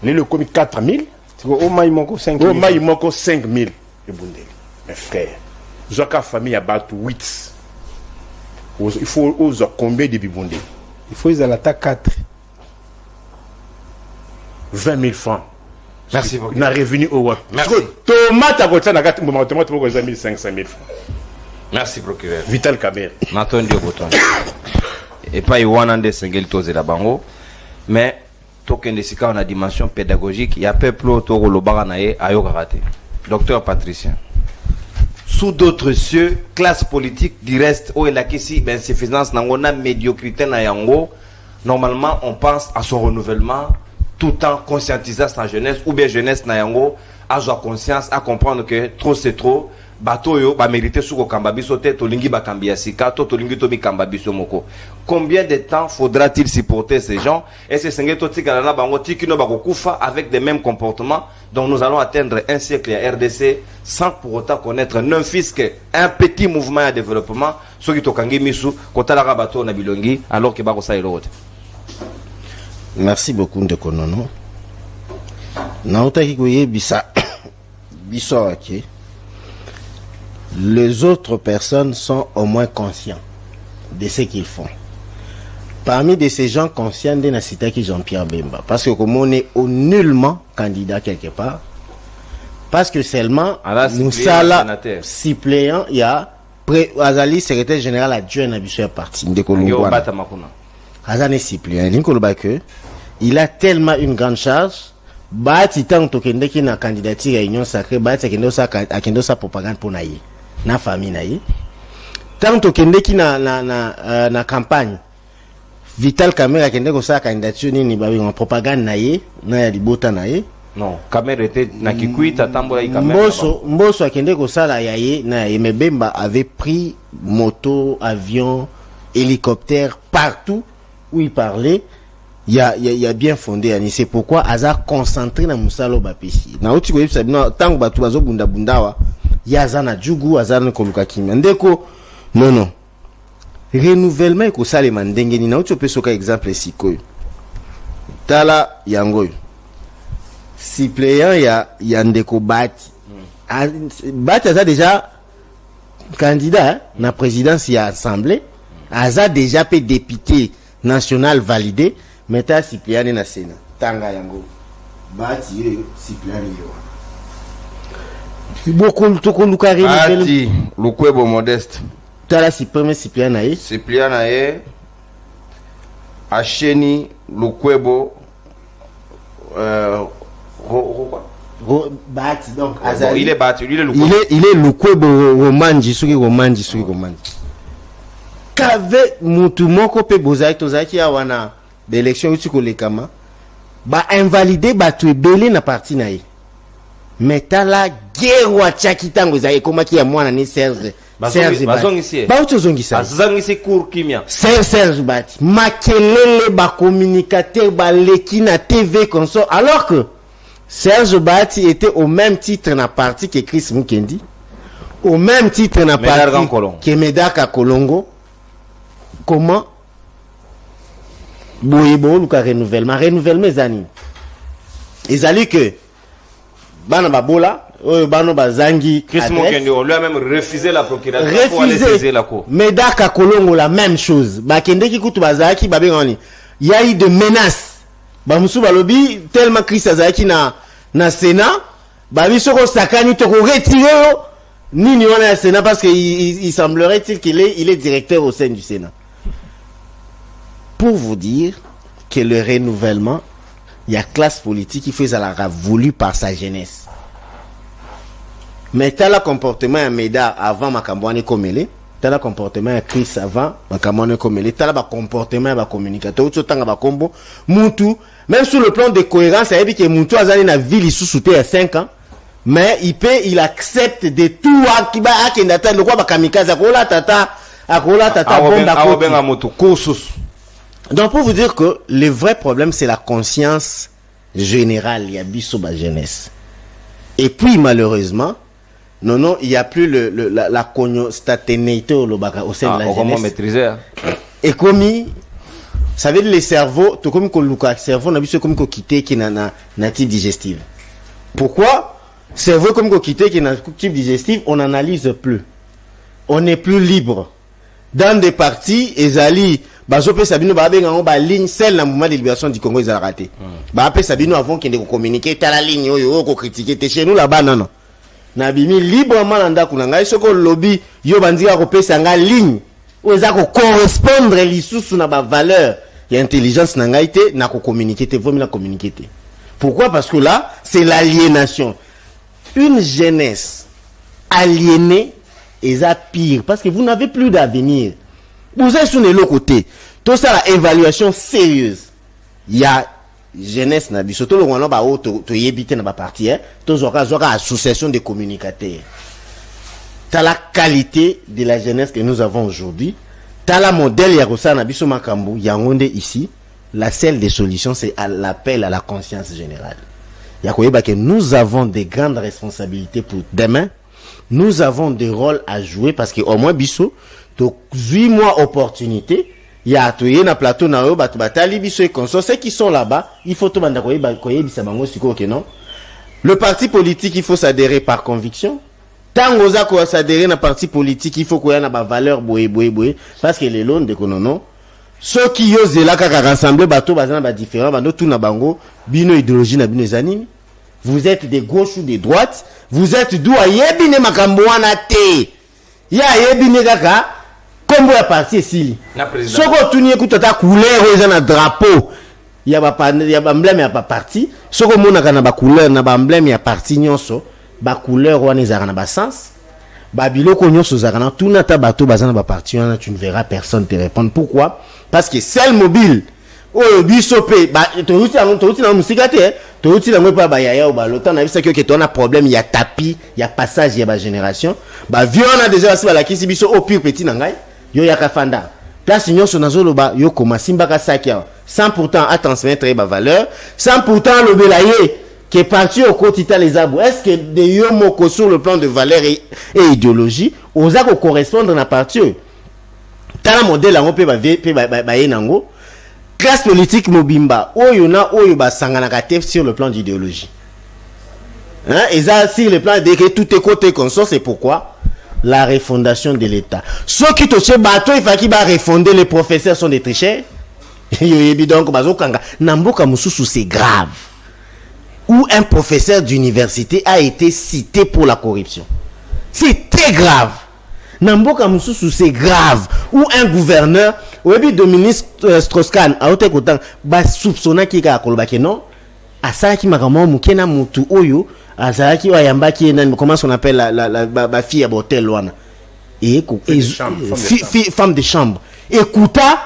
Les le commis 4000. Au Maïmoko 5 Oh, Maïmoko 5000. Mes frères. Zoka famille a battu 8. Il faut oser combien de Bibondé? Il faut qu'ils aient l'attaque 4. 20 000 francs. Merci beaucoup. Na revenu au WAP. Merci. Tomate à côté, na gâteau, tomate pour 500 000 francs. Merci, procureur. Vital Kamerhe. Nathan Dioboton. Et pas Iwanande Sengel Toze la Bango. Mais, token de Sika, on a dimension pédagogique. Il y a peuple autour de l'Obaranae à Yogarate. Docteur Patricien. Sous d'autres cieux, classe politique du reste, où il a qu'ici, insuffisance, n'a médiocrité na yango. Normalement, on pense à son renouvellement tout en conscientisant sa jeunesse, ou bien jeunesse na yango, à avoir conscience, à comprendre que trop c'est trop. Bato yo ba mériter suko kambabiso te tolingi ba kambia sika to tolingi to mi kambabiso moko. Combien de temps faudra-t-il supporter ces gens et ces sengé to tikala na bango tikino ba kokufa avec des mêmes comportements dont nous allons atteindre un siècle à RDC sans pour autant connaître non fisque un petit mouvement de développement ce qui to kangi misu kotala ka bato na bilongi alors que ba ko sa ilote. Merci beaucoup de Konono. Naotaki koye bisa biso ok. Les autres personnes sont au moins conscients de ce qu'ils font. Parmi de ces gens conscients, il y a Jean-Pierre Bemba. Parce que comme on est nullement candidat quelque part, parce que seulement nous sommes suppléants, il y a Azali, secrétaire général adjoint à Bichou parti. Azali suppléant. Il a tellement une grande charge. Bati tant tokende ki na candidature à Union Sacrée, bati akendo sa propagande pour naïe. Na famille naïe. Tant tokende ki na campagne. Vital Kamerhe akende ko sa candidature ni ba en propagande naïe, na ya libota naïe. Non, Kamerhe était na kikuita tambola Kamerhe. Mboso akende ko sa la yaye na Bemba avait pris moto, avion, hélicoptère partout où il parlait. Il y a bien fondé Annie. C'est pourquoi Azar concentré dans Moussalo Bapesi. Na uti ko yebisa bino tango batu bazo bunda bundawa. Ya Azana Djugu, Azana Koluka Kimi. Ndeko non. Renouvellement ko salema ndenge ni na uti pe soka exemple sikoyo. Tala yangoyo. Suppléant ya ndeko Bati. Bati Azar déjà candidat na présidence ya assemblée. Azar déjà pe député national validé. Meta Cypriane na Sénat. Tanga yango. Bati Cypriane yo. Beaucoup toko lukari Bati Lukwebo Modeste. Tala si premier Cypriane aye. Cypriane aye. Acheni Lukwebo Bati donc Azali. Il est Bati, il est Lukwebo. Il est Lukwebo Romanji suki Romanji. Kave mutu moko pe bozaki tozaki ya wana d'élection uti kolekama ba invalider ba tu ebele na parti na ye mais tala guerre wa chakitango za ekoma ki ya mwana ni Serge bazongisi bazongisi cour kimia Serge Bati makelele ba communicateur ba leki na TV consort, alors que Serge Bati était au même titre na parti que Chris Mukendi, au même titre na parti que Medaka Kolongo. Comment Boyebo luka renouvellement zani ezali que bana babola bano bazangi Chris Mukendi on lui a même refusé la procuration pour aller saisir la cour. Medaka Kolongo la même chose bakende ki kutu bazaki babengani il y a eu de menaces bamusu balobi tellement Chris azaki na Sénat babi soko sakani to ko retirer nini wana ya Sénat parce que il semblerait-il qu'il est directeur au sein du Sénat. Pour vous dire que le renouvellement, il y a classe politique qui fait ça l'a voulu par sa jeunesse. Mais tel comportement à Meda avant Makambouane Komele, tel comportement à Chris avant Makambouane Komele, tel comportement à communicateur, tout temps à combo, Moutou, même sur le plan de cohérence, ça veut dire que Moutou a dans la ville sous-souté à 5 ans, mais il accepte de tout akiba akendata le quoi kamikaze akola tata bomba kursus. Donc pour vous dire que le vrai problème c'est la conscience générale, il y a biso ba jeunesse. Et puis malheureusement non il y a plus la constaténéité au sein de la jeunesse. Comment maîtriser? Et comme ça veut dire les cerveaux, tout comme le cerveau n'a biso comme quitter qui na type digestive. Pourquoi? Cerveau comme quitter qui na type digestif, on n'analyse plus. On n'est plus libre. Dans des parties, ezali bazope Sabino ba benga ba ligne celle na mouvement de libération du Congo ils ont raté. Ba appelé Sabino avant qu'il ne communiquer ta la ligne yo ko critiquer te chez nous là-bas non. Na bimi librement nanda kuna ngai soko lobby yo bandia ko pesa nga ligne. Oza ko correspondre lisusu na ba valeur et intelligence na ngai te na ko communiquer te vomi na communiquer te. Pourquoi? Parce que là, c'est l'aliénation. Une jeunesse aliénée est pire parce que vous n'avez plus d'avenir. Vous êtes sur le côté. Tout ça, l'évaluation sérieuse. Il y a jeunesse, surtout le moment où tu es habité dans la partie, tu as association de communicateurs. Tu as la qualité de la jeunesse que nous avons aujourd'hui. Tu as la modèle Yarosa Nabiso Makambu, Yangonde ici. La seule des solutions, c'est l'appel à la conscience générale. Que nous avons des grandes responsabilités pour demain. Nous avons des rôles à jouer parce que au moins biso, tu 8 mois opportunité. Il y a tout un plateau na yo batali biso et consort. Ceux qui sont là-bas, il faut tout banda koye bisa bango siko que non. Le parti politique, il faut s'adhérer par conviction. Tant oza ko s'adhérer na parti politique, il faut qu'on ait na ba valeur boye parce que les loans de konono. Ceux qui osent là kaka rassembler bateau bazana ba différent bando tout na bango bino idéologie na bino zanini. Vous êtes des gauches ou des droites, vous êtes d'où à yebine makambo wana te. Ya yebine kaka kombo ya parti esili. Soko tuni ekutata couleur eza na drapeau. Ya ba emblème ya ba parti, soko mona kana ba couleur na ba emblème ya parti nyonso, ba couleur wana ezaka na ba sens. Ba biloko nyonso zaka na tuna ta bato bazana ba parti wana tu ne verras personne te répondre. Pourquoi? Parce que celle mobile oyo biso pe ba touti na musika te touti na ngwe pa ba yaya o ba lota na bisa que tu as problème il y a tapis il y a passage il y a ba génération ba viona déjà si ba la kisi biso au pire petit na ngai yo ya kafanda place nyonso nazolo ba yo koma simba ka sakia sans pourtant transmettre ba valeur sans pourtant le belaye qui est parti au quotidien les abou. Est-ce que de yo moko sur le plan de valeur et idéologie osa ko correspondre na parti tala modèle en pe ba yenango classe politique mobimba oyo na oyo ba sangana ka sur le plan d'idéologie hein et ça sur le plan de que tout est côté consort. C'est pourquoi la refondation de l'État ceux qui touchent bateau il faut qu'il va refonder. Les professeurs sont des tricheurs donc bazokanga namboka mususu. C'est grave où un professeur d'université a été cité pour la corruption. C'est très grave. Namboka mususu c'est grave où un gouverneur oyebi Dominique Strauss-Kahn a ote kotan ba soupçonna ki ka koloba ke non asaki makamo mukena mutu oyo azaki wayamba ki na comment on appelle la fille à bordel wana et femme de chambre écouta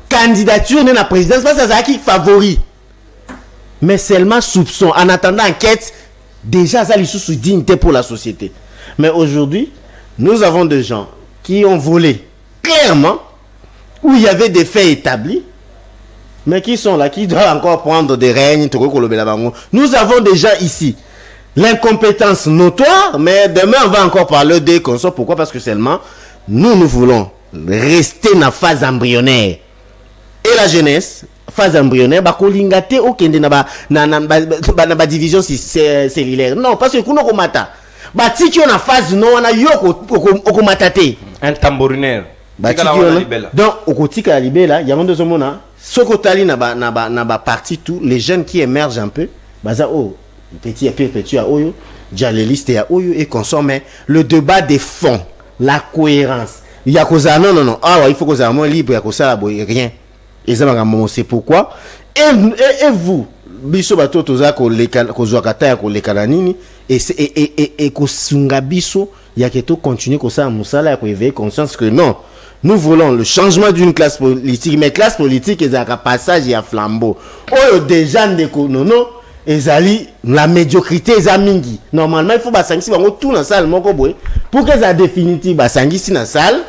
candidature na présidence parce que azaki favori mais seulement soupçon en attendant enquête déjà ça les sous dignité pour la société. Mais aujourd'hui, nous avons des gens qui ont volé clairement, où il y avait des faits établis, mais qui sont là, qui doivent encore prendre des règnes. Nous avons déjà ici l'incompétence notoire, mais demain on va encore parler des consorts. Pourquoi? Parce que seulement nous voulons rester dans la phase embryonnaire. Et la jeunesse, phase embryonnaire, bah kolingate okende na division cellulaire. Non, parce que kuno komata. Bah tiki on a phase non on a yoko okomatate. Un tambourinaire. Bah tiki on. Donc okotika libela, il y a un deuxième mona. Sokotali na ba parti tout les jeunes qui émergent un peu, bah ça oh petit à oyo, dialéliste à oyo et consomme le débat des fonds, la cohérence. Il y a cause non ah il faut que ça moins libre, il y a cause ça rien. Et ça c'est pourquoi et vous biso bato toza ko zwakata ya ko lekana nini et ko sunga biso ya keto continuer ko ça musala ya ko éveiller conscience que non. Nous voulons le changement d'une classe politique, mais classe politique, ils ont un passage et un flambeau. Oh, déjà, non, ezali la médiocrité ezamingi. Normalement il faut basangi bango tout na salle moko boy pour que ça définitive basangi si na salle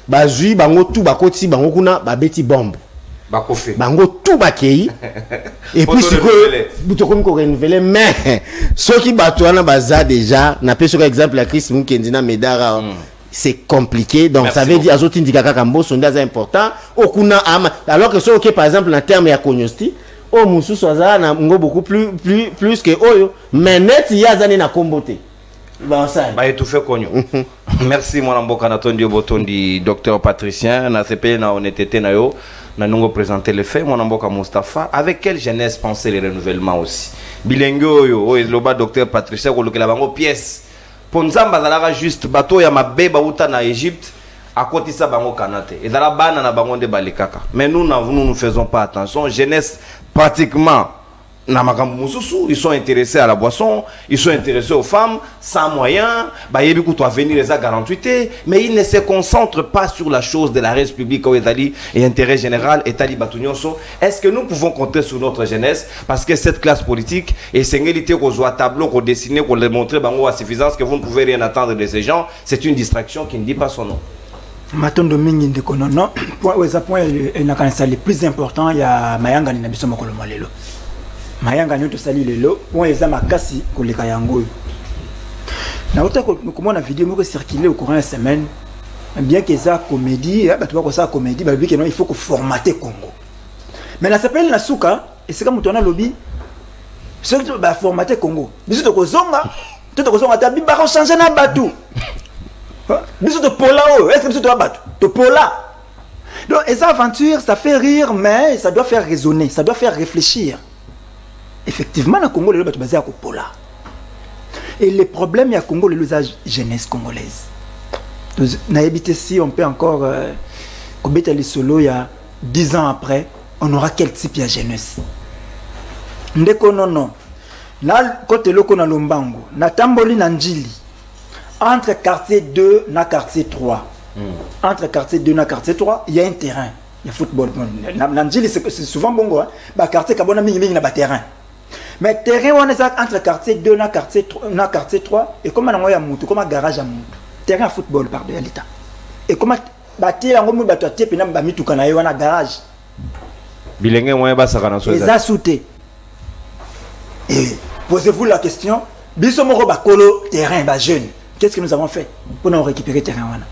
bazui bango tout bakoti bango kuna babeti bombe bakofe bango tout bakei et puis ce que butokomi ko renouveler mais ceux qui batouana baza déjà na peso exemple la Chris Mukendina Medara c'est compliqué donc merci ça veut dire azoti ndikaka kambo sondaza important okuna ama alors que ce qui par exemple na terme ya cognosti o mususu azala na ngo beaucoup plus que oyo mais net yazani na kombote ba ça ba étouffé konyo merci mon amboka na tondi botondi docteur Patricien na CP na honnêteté na yo na nungo présenter les faits mon amboka Mustafa avec quelle jeunesse penser les renouvellements aussi bilingue oyo loba docteur Patricien ko lokela bango pièce Ponzamba zalaka juste bateau ya mabeba uta na Égypte à côté ça bango kanate et dans la bana na bango de balikaka mais nous ne faisons pas attention jeunesse pratiquement na makambo mususu ils sont intéressés à la boisson ils sont intéressés aux femmes sans moyens ba yebi ko to avenir les a 48 mais ils ne se concentrent pas sur la chose de la république au Italie et intérêt général Italie batunyonso. Est-ce que nous pouvons compter sur notre jeunesse parce que cette classe politique et singélité qu'on soit tableau qu'on dessiner qu'on les montrer bango à suffisance que vous ne pouvez rien attendre de ces gens, c'est une distraction qui ne dit pas son nom. Matondo mingi ndeko non point na kanisa le plus important ya mayanga ni na biso mokolo malelo mayanga nyoto sali lelo point eza makasi koleka yango na uta ko komona vidéo moko circuler au courant de semaine bien que ça comédie bato ba ko ça comédie ba que non il faut que formater Congo mais la s'appelle na suka et c'est comme tona lobby surtout ba formater Congo biso to ko zonga tabi ba ko changer na batu biso to pola est-ce que biso to batu to pola donc les aventures ça fait rire mais ça doit faire raisonner ça doit faire réfléchir. Effectivement, le Congo, le basé à Kopola. Et les problèmes, il y a Congo, l'usage jeunesse congolaise. N'habite si on peut encore, Kobeta les solo, il y a 10 ans après, on aura quel type de jeunesse. Ndeko non. Là, côté loko na Lombango, na Tamboli na Njili, entre quartier 2 et quartier 3. Entre quartier 2 et quartier 3, il y a un terrain. Il y a football. Na Njili, c'est souvent bongo. Bah, quartier Kabona mingi na terrain. Mais terrain on est entre quartier 2 et quartier 3 et comme on a mutu comme garage à mutu terrain football par de l'état et comme bâtir en gomu bato tie pena ba mituka na yo na garage bilenge moyen ba saka na so les asouté et posez-vous la question biso moko ba kolo terrain ba jeune qu'est-ce que nous avons fait pour nous récupérer terrain wana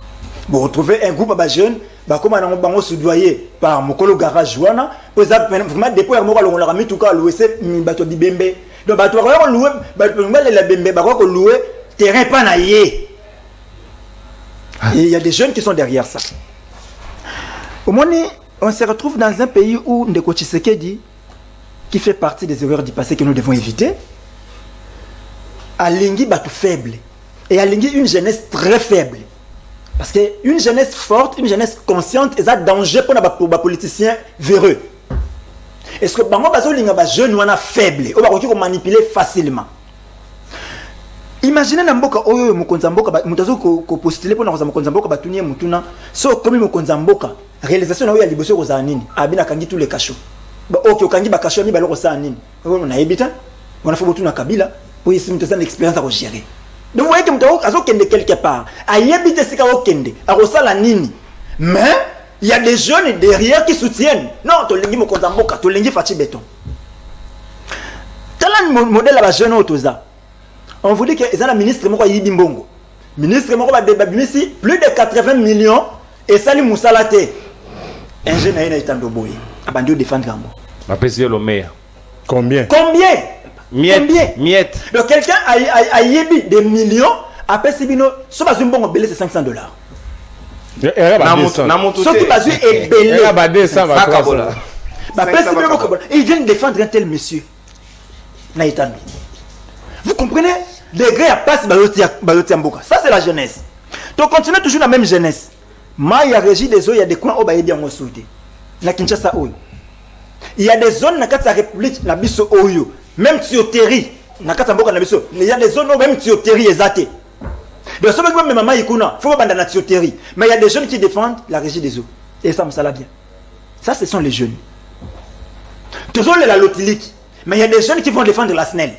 bon retrouver un groupe ba jeune ba comment on bango soudoyer par mokolo garage wana pour ça vraiment dépôt ya moko longola mituka louer bato bibembe donc bato ko louer bato la bembe ba ko louer terrain pas na yé et il y a des jeunes qui sont derrière ça au moins on se retrouve dans un pays où Ndeko Tshisekedi qui fait partie des erreurs du passé que nous devons éviter alingi bato faible et alingi une jeunesse très faible. Parce qu'une jeunesse forte, une jeunesse consciente, est un danger pour les politiciens véreux. Est-ce que les jeunes sont faibles, on va manipuler facilement. Imaginez que vous avez postulé pour vous so comme Mokonzamboka, réalisation de la libération aux anines, abina kangi tous les cachots. Ok, kangi ba cachot mi baloko sa anine. On a habité, on a fait beaucoup na Kabila. pour ici nous avons l'expérience à gérer. Donc vous voyez que nous avons quelque part. Aïe habite ce qu'on kende, à la nini. Mais il y a des jeunes derrière qui soutiennent. Non, tu l'engi mo konzamboka, tu l'engi fati béton. Tel un modèle à la jeune autoza. On vous dit que les ministres moko yibi mbongo. Ministre moko ba débat ici plus de 80 millions et sali musalate. Un jeune a été boy. Abandi défendre gambo. Ma pèse le meilleur. Combien? Miette. Donc quelqu'un a yibi des millions après sibino so ba zumbongo belé c'est $500. Ce qui va est belé. Il vient défendre un tel monsieur. Vous comprenez? Les gars passent Baloti Amboka. Ça c'est la jeunesse. Donc continuez toujours la même jeunesse. Moi il y a régie des eaux, il y a des coins où il y a des sauté. Na Kinshasa Oyo. Il y a des zones dans la République na biso Oyo. Même Tioteri. Na Katamboka na biso. Il y a des zones où même Tioteri est zaté. Donc, ce que maman Yikuna, il faut pas la théorie. Mais il y a des jeunes qui défendent la régie des eaux. Et ça me sala bien. Ça, ce sont les jeunes. Toujours la lotilique. Mais il y a des jeunes qui vont défendre la SNEL.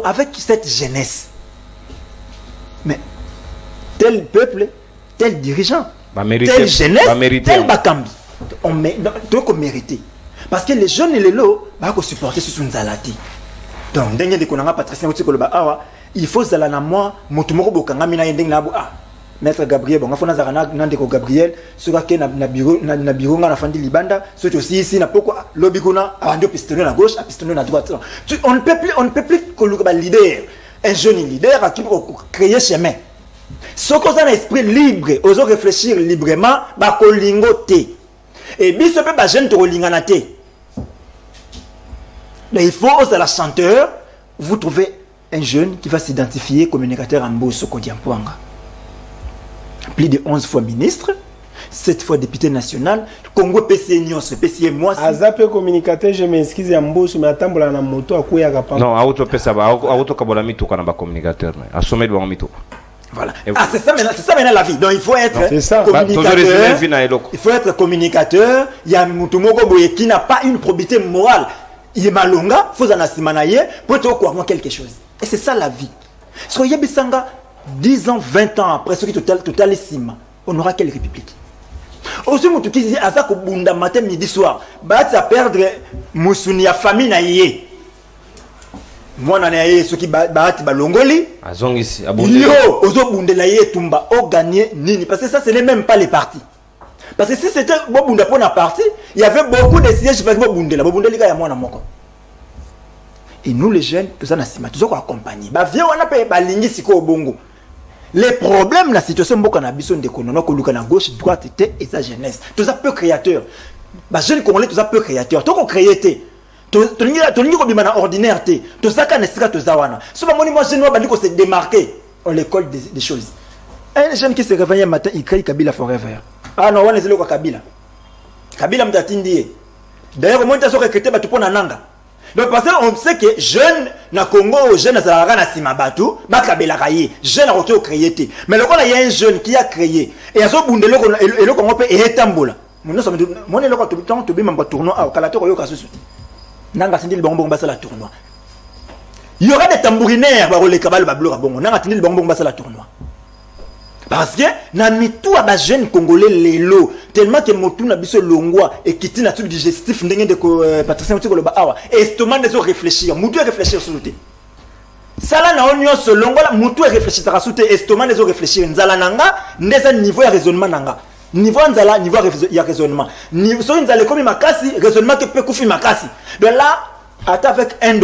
Avec cette jeunesse, mais tel peuple, tel dirigeant, telle jeunesse, tel Bakambi, on doit mériter. Parce que les jeunes et les lots, ils vont supporter ce sont zalati. Donc, dernier de Konanga Patricien, il faut que moi, Maître Gabriel, bon, on a Gabriel, ce qui na bureau, na bureau, na fandi libanda, ce qui aussi ici na pourquoi l'obiguna a un pistonné à gauche, a pistonné à droite. On ne peut plus que le leader, un jeune leader qui peut créer chemin. Ce qu'on a un esprit libre, osons réfléchir librement, ba kolingote. Et bis peut ba jeune to linganate. Mais il faut aux la chanteur, vous trouvez un jeune qui va s'identifier communicateur en Bosso Kodiampoanga. Plus de 11 fois ministre, 7 fois député national, Congo PC Nyos, PC moi. Azape communicateur, je m'excuse en Bosso, mais attends, la moto à quoi il y a pas. Non, auto PC, auto kabola mito kana ba communicateur, à sommet de ba mito. Voilà. Ah, c'est ça maintenant la vie. Donc il faut être communicateur. Il faut être communicateur. Il y a Mutumoko Boye qui n'a pas une probité morale. Il est malonga, faut en asimanaye pour te croire quelque chose. Et c'est ça la vie. Soyez Bissanga, 10 ans, 20 ans après, ce qui est totalissime, on aura quelle république? Aussi, mon qui dit, Azak Bunda matin, midi, soir, bah, tu vas perdre Moussounia famille naïe. Moi, on a ceux qui battent Balongoli. Yo, Ozo Bundelaye, Tumba, au gagné, Nini. Parce que ça, ce n'est même pas les partis. Parce que si c'était Bunda pour la partie, il y avait beaucoup de sièges pour Bundela. Bundela, il y a moins de. Et nous, les jeunes, tout ça, nous sommes accompagnés. Viens, on a payé Balingi Siko Bongo. Les problèmes, la situation, beaucoup de bison de Konono, Kolukana gauche, droite, et sa jeunesse. Tout ça peu créateur. Les jeunes Congolais, tout ça peu créateur. Tout qu'on créé. Tout le ordinaire. Tout ça, quand est-ce que tout ça, ce moment, moi, je ne sais pas démarquer. On l'école des choses. Un jeune qui se réveille un matin, il crée Kabila Forever. Ah non, on est le Kabila. Kabila m'tatindi. D'ailleurs, au moins, tu as recruté pour Nanga. Donc, parce qu'on sait que jeunes na Congo, jeunes na Simabatu, Bakabela Kaye, jeunes à créé. Mais le il y a un jeune qui a créé. Et à ce bout de l'eau, et le Congo est tamboula. Mon est le temps, tu bim un tournoi à Kalato Yokasu. Nanga Tindi le bonbon bassa la tournoi. Il y aura des tambourinaires, les cabales bablo, bon, Nanga Tindi le bonbon bassa la tournoi. Parce que na mitou à jeune congolais les lots tellement que motu na biso longwa et quitter na truc digestif ndenge de Patricien Mutiko le bawa estomac ne zo réfléchir mutu réfléchir sur le thé ça là na onyo so longwa la mutu réfléchir ça sur le estomac ne zo réfléchir nzala nanga ndeza niveau ya raisonnement nanga niveau nzala niveau ya raisonnement niveau so nzala comme makasi raisonnement que peut kufi makasi donc là avec $1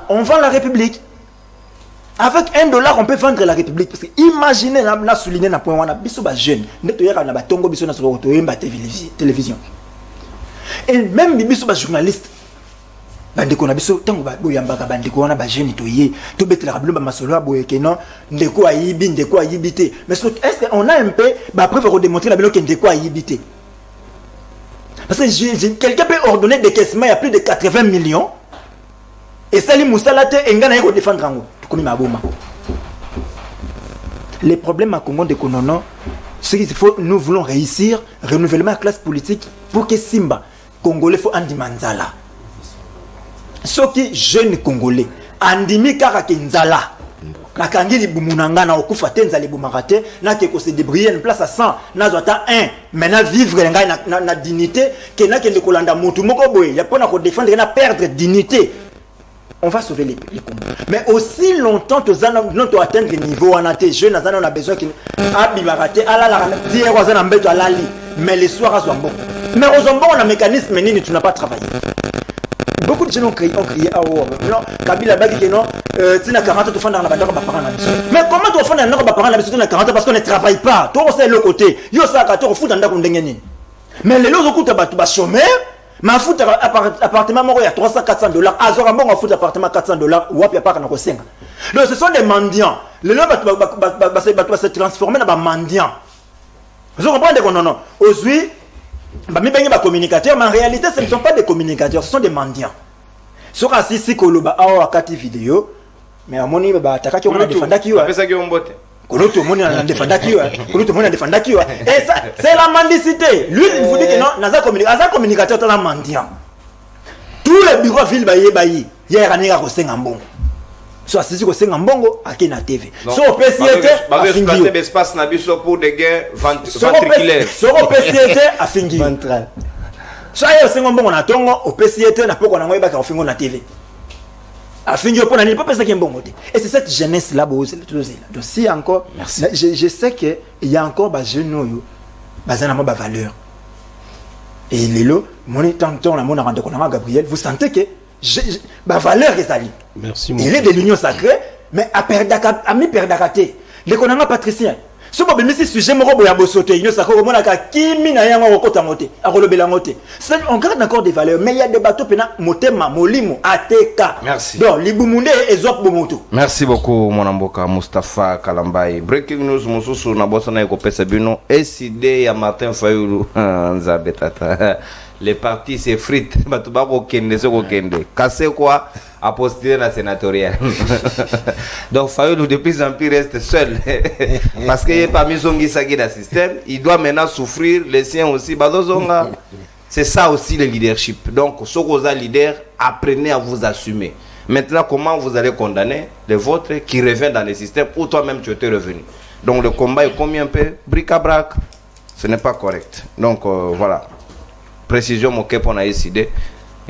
on vend la République. Avec $1, on peut vendre la République. Parce que imaginez, la souligné na point wana biso ba jeune, neto yaka na ba tongo biso na so to yemba télévision. Et même biso ba journaliste. Bandeko na biso tango ba boyamba ka bandeko wana ba jeune to yé, to betela ka bilomba masolo boye kenon, ndeko ayibi, ndeko ayibité. Mais est-ce qu'on a un peu ba preuve pour démontrer la bilo que ndeko ayibité. Parce que quelqu'un peut ordonner des caissements, il y a plus de 80 millions. Et Sali Moussalate engana yeko défendre ango. Les problèmes à Congo de Konono, c'est qu'il faut, nous voulons réussir, renouvellement de la classe politique pour que Simba, Congolais, faut Andi Manzala. Ce qui jeunes Congolais, andimi kaka kenzala nakangi libumu nanga na okufa te nzali bumaka te nakeko se débrouiller une place à 100 nazwa ta 1 maintenant vivre ngai na dignité ke nakende kolanda mutu moko boye ya pona ko défendre na perdre dignité. On va sauver les combats. Mais aussi longtemps que nous devons atteindre le niveau, on a des jeunes, on a besoin qu'ils abibaraté, dire aux gens alali, mais les soirs à Zambon. Mais aux Zambon, on a un mécanisme, mais tu n'as pas travaillé. Beaucoup de gens ont crié, ah oh, non, Kabila Bagi, non, tu n'as 40 de dans la bataille, mais comment tu vas faire un parent la na 40 parce qu'on ne travaille pas? Toi, c'est le côté. Yo, ça, tu as foutu dans la mais les autres, tu as chômeur. Ma fout appartement il y a 300-400 $. Azora bon fout appartement $400 ou puis pas qu'on a. Donc ce sont des mendiants. Les gens va se transformer dans des mendiants. Vous comprenez que non. Aujourd'hui, mi bengi ba communicateurs, mais en réalité ce ne sont pas des communicateurs, ce sont des mendiants. Sur assis koloba awa kati vidéo, mais à mon niveau ba attaquer on a défendu qui wa. Pesa ki ombote. Et ça, c'est la mendicité. Lui, il vous dit que non, Naza communicateur, c'est la mendiant. Tous les bureaux ville bayi, hier, on a reçu un bon. Soit si vous avez un bon, à qui na TV. Soit au PCT, à Fingi. Espace na biso pour des gains ventriculaires. Soit au PCT, à Fingi. Soit il y a un bon, on a tongo, au PCT, n'a pas qu'on a envoyé à Fingo na TV. Et c'est cette jeunesse là. Donc si encore, je sais qu'il y a encore des jeunes qui ont des valeurs. Et les lots, Gabriel, vous sentez que la valeur est allée. Merci. Il est de l'union sacrée, mais à mi perdacate. Les connaissants patriciens. Si vous avez sujet, on garde encore des valeurs, mais il y a des bateaux motema, molimo, ateka. Merci. Donc, libumunde et zop bomoto. Merci beaucoup, mon amboka Mustafa Kalambaye. Breaking news, Moussousou, Nabosana Ekope Sabino, SID ya Martin Fayoulou, Nzabetata. Les partis s'effritent, Batubako Kende, Soko Kende. Cassé quoi? À postuler la sénatoriale. Donc Fayoulou de plus en plus reste seul. Parce qu'il n'est pas mis son guisagui dans le système. Il doit maintenant souffrir, les siens aussi. C'est ça aussi le leadership. Donc, Sokoza leader, apprenez à vous assumer. Maintenant, comment vous allez condamner les vôtres qui reviennent dans le système où toi-même tu étais revenu? Donc le combat est combien un peu bric-à-brac? Ce n'est pas correct. Donc voilà. Précision, mon cap on a décidé.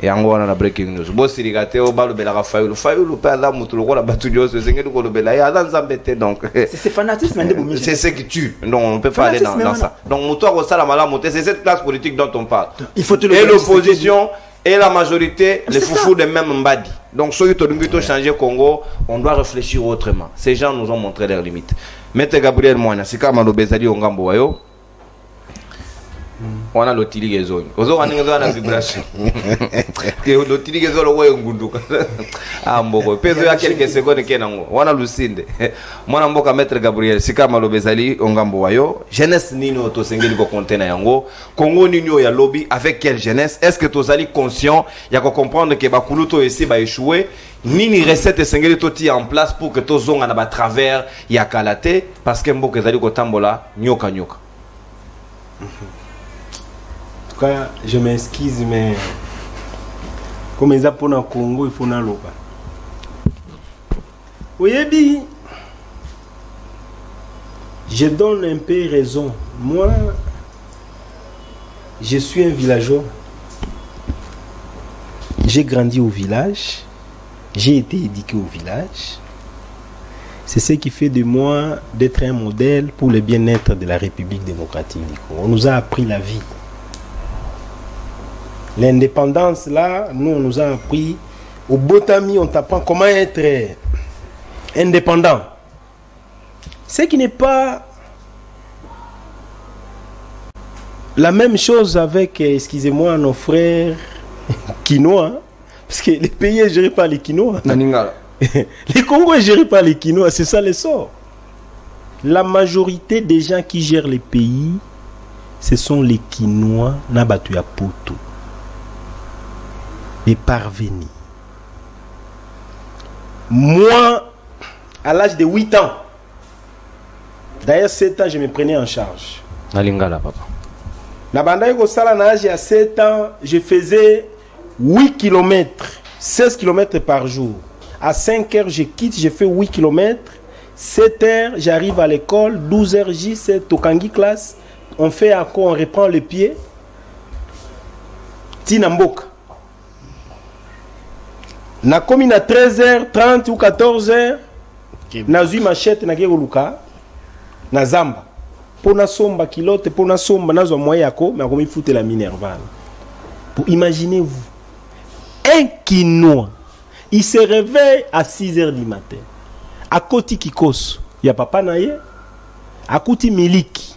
Et en gros, on a breaking news. Boss, il a été au bal de la Fayoulou. Fayoulou, pas là, Moutoulo, la batudio, c'est ce que nous avons fait. Il y a dans un donc. C'est fanatisme, c'est ce qui tue. Donc, on ne peut pas aller dans ça. Donc, Moutoulo, c'est cette classe politique dont on parle. Il faut et l'opposition et la majorité, les foufous de même Mbadi. Donc, ceux qui ont changer Congo, on doit réfléchir autrement. Ces gens nous ont montré leurs limites. Maître Gabriel Moina, c'est comme le Bezali Ongambo Wayo. On a l'utilisateur. On a une vibration. L'utilisateur le voit ngunduka. Ah mboko. Peso ya quelques secondes kenango. On a Lucinde. Mwana mboka Maître Gabriel Sikama Lobezali Ongambo Wayo. Jeunesse nino to sengeli ko container yango. Congo nino ya lobby avec quelle jeunesse? Est-ce que tozali conscient ya ko comprendre que bakuluto essaie ba échouer? Nini recette sengeli toti en place pour que tozonga na ba travers ya kalate parce que mboka ezali ko tambola nyoka nyoka. Je m'excuse, mais comme ils apprennent au Congo, il faut n'en l'oba. Oui, je donne un peu raison. Moi, je suis un villageois. J'ai grandi au village. J'ai été éduqué au village. C'est ce qui fait de moi d'être un modèle pour le bien-être de la République démocratique du Congo. On nous a appris la vie. L'indépendance, là, nous, on nous a appris. Au Botami, on t'apprend comment être indépendant. Ce qui n'est pas la même chose avec, excusez-moi, nos frères Kinois. Parce que les pays sont gérés par les Kinois. Les Congo est géré par les Kinois, c'est ça le sort. La majorité des gens qui gèrent les pays, ce sont les Kinois, Nabatuya Poto. Et parvenir. Moi, à l'âge de 8 ans, d'ailleurs 7 ans, je me prenais en charge. Nalingala, papa. La banda ko sala na âge à 7 ans, je faisais 8 km, 16 km par jour. À 5 heures, je quitte, je fais 8 km. 7 heures, j'arrive à l'école. 12 heures, J7, Tokangi classe. On fait encore, on reprend les pieds. Tinamboka. Na commune à 13h30 ou 14h. Nazui machette na Luka. Na Zamba. Pour na somba kilote, pour na somba, na zo moyen yako, mais comme il fout la Minerval. Pour imaginez-vous, un Kinois, il se réveille à 6h du matin. À Koti Kikos, il y a papa naye, à Koti Miliki.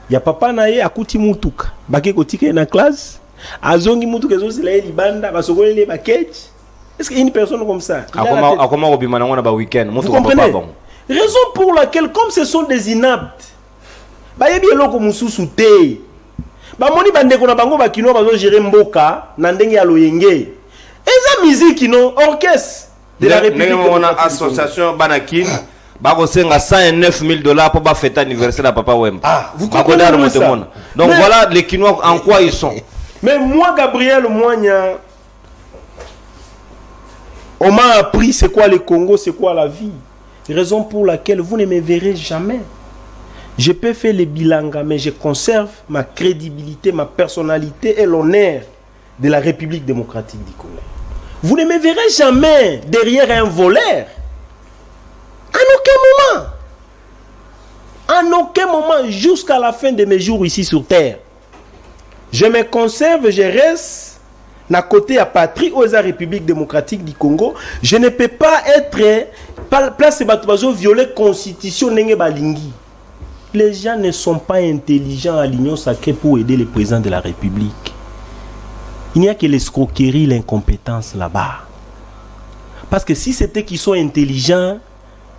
Il y a papa naye, à Koti Mutuka. Baké Koti qui est dans classe, à Zongi Mutuka, c'est là, il banda, à Sogole, les baquettes. Est-ce qu'il y a une personne comme ça? À comment on va au week-end? Vous comprenez? Raison pour laquelle, comme ce sont des inaptes, bah y a bien l'eau mususu te. Bah moni bande kona bango ba kino bazo gérer mboka na ndenge ya loyenge. Eza musique non orchestre de la République. On a association Banakin. Bako senga $109,000 pour ba fête anniversaire à Papa Wemba. Ah, vous comprenez ça? Donc mais, voilà les Kinois en quoi ils sont. Mais moi Gabriel Moigna, on m'a appris c'est quoi le Congo, c'est quoi la vie. Raison pour laquelle vous ne me verrez jamais. Je peux faire les bilanga, mais je conserve ma crédibilité, ma personnalité et l'honneur de la République démocratique du Congo. Vous ne me verrez jamais derrière un voleur. En aucun moment. En aucun moment, jusqu'à la fin de mes jours ici sur Terre. Je me conserve, je reste à côté à patrie aux République démocratique du Congo. Je ne peux pas être place de violer la constitution n'enge balingi. Les gens ne sont pas intelligents à l'union sacrée pour aider le président de la République. Il n'y a que l'escroquerie, l'incompétence là-bas. Parce que si c'était qu'ils sont intelligents,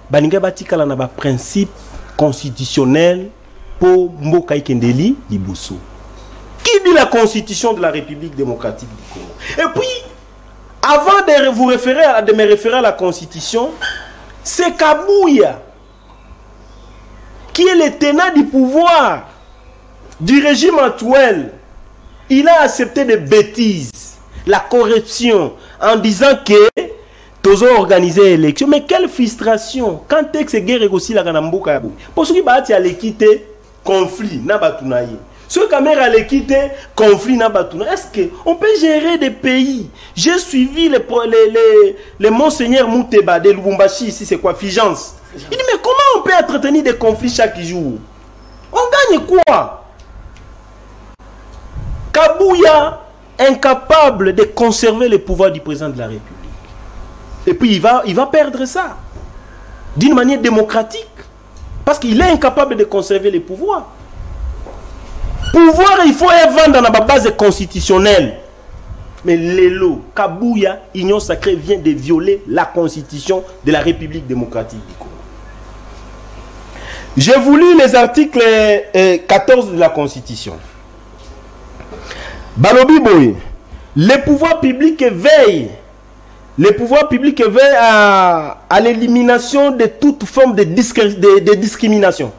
balinga batikala na ba principe constitutionnel pour Mboka Ikendeli Liboso. Qui dit la constitution de la République démocratique du Congo? Et puis, avant de me référer à la constitution, c'est Kabouya qui est le tenant du pouvoir du régime actuel. Il a accepté des bêtises, la corruption, en disant que tous ont organisé l'élection. Mais quelle frustration! Quand est-ce que guerre aussi la Ganamboka? Pour ceux qui battent à l'équité, conflit, n'a pas tout naïe. Ceux qui ont l'équité, conflit, n'a pas tout naïe. Est-ce qu'on peut gérer des pays? J'ai suivi les monseigneurs Mouteba de Lubumbashi, ici c'est quoi? Figence. Il dit mais comment on peut entretenir des conflits chaque jour? On gagne quoi? Kabouya, incapable de conserver le pouvoir du président de la République. Et puis il va perdre ça. D'une manière démocratique. Parce qu'il est incapable de conserver le pouvoir. Pouvoir, il faut vendre dans la base constitutionnelle. Mais Lelo, Kabouya, Union Sacrée vient de violer la constitution de la République démocratique du Congo. J'ai voulu les articles 14 de la Constitution. Balobi Boy, les pouvoirs publics veillent à l'élimination de toute forme de discrimination.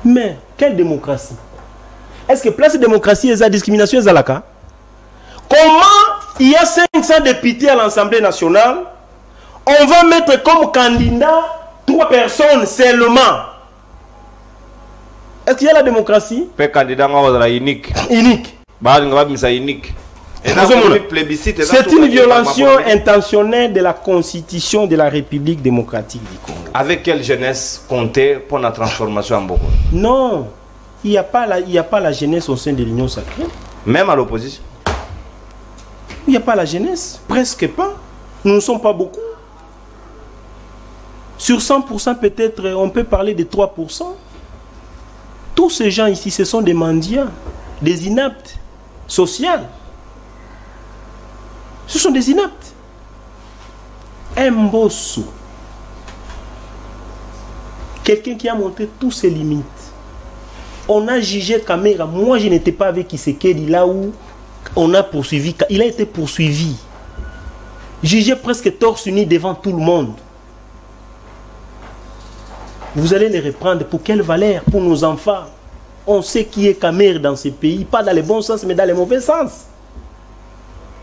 Mais quelle démocratie? Est-ce que place de démocratie et la discrimination est là? Comment il y a 500 députés à l'Assemblée nationale, on va mettre comme candidat 3 personnes seulement? Est-ce qu'il y a la démocratie? Pe candidat unique. Unique. Unique. C'est une violation intentionnelle de la constitution de la République démocratique du Congo. Avec quelle jeunesse compter pour la transformation en Boko? Non, il n'y a pas la jeunesse au sein de l'Union sacrée. Même à l'opposition? Il n'y a pas la jeunesse, presque pas. Nous ne sommes pas beaucoup. Sur 100% peut-être, on peut parler de 3%. Tous ces gens ici, ce sont des mendiants, des inaptes, sociaux. Ce sont des inaptes. Un bosso. Quelqu'un qui a montré toutes ses limites. On a jugé Kamera. Moi, je n'étais pas avec Kisekedi là où on a poursuivi. Il a été poursuivi. Jugé presque torse nu devant tout le monde. Vous allez les reprendre pour quelle valeur? Pour nos enfants. On sait qui est Kamera dans ce pays. Pas dans le bon sens, mais dans le mauvais sens.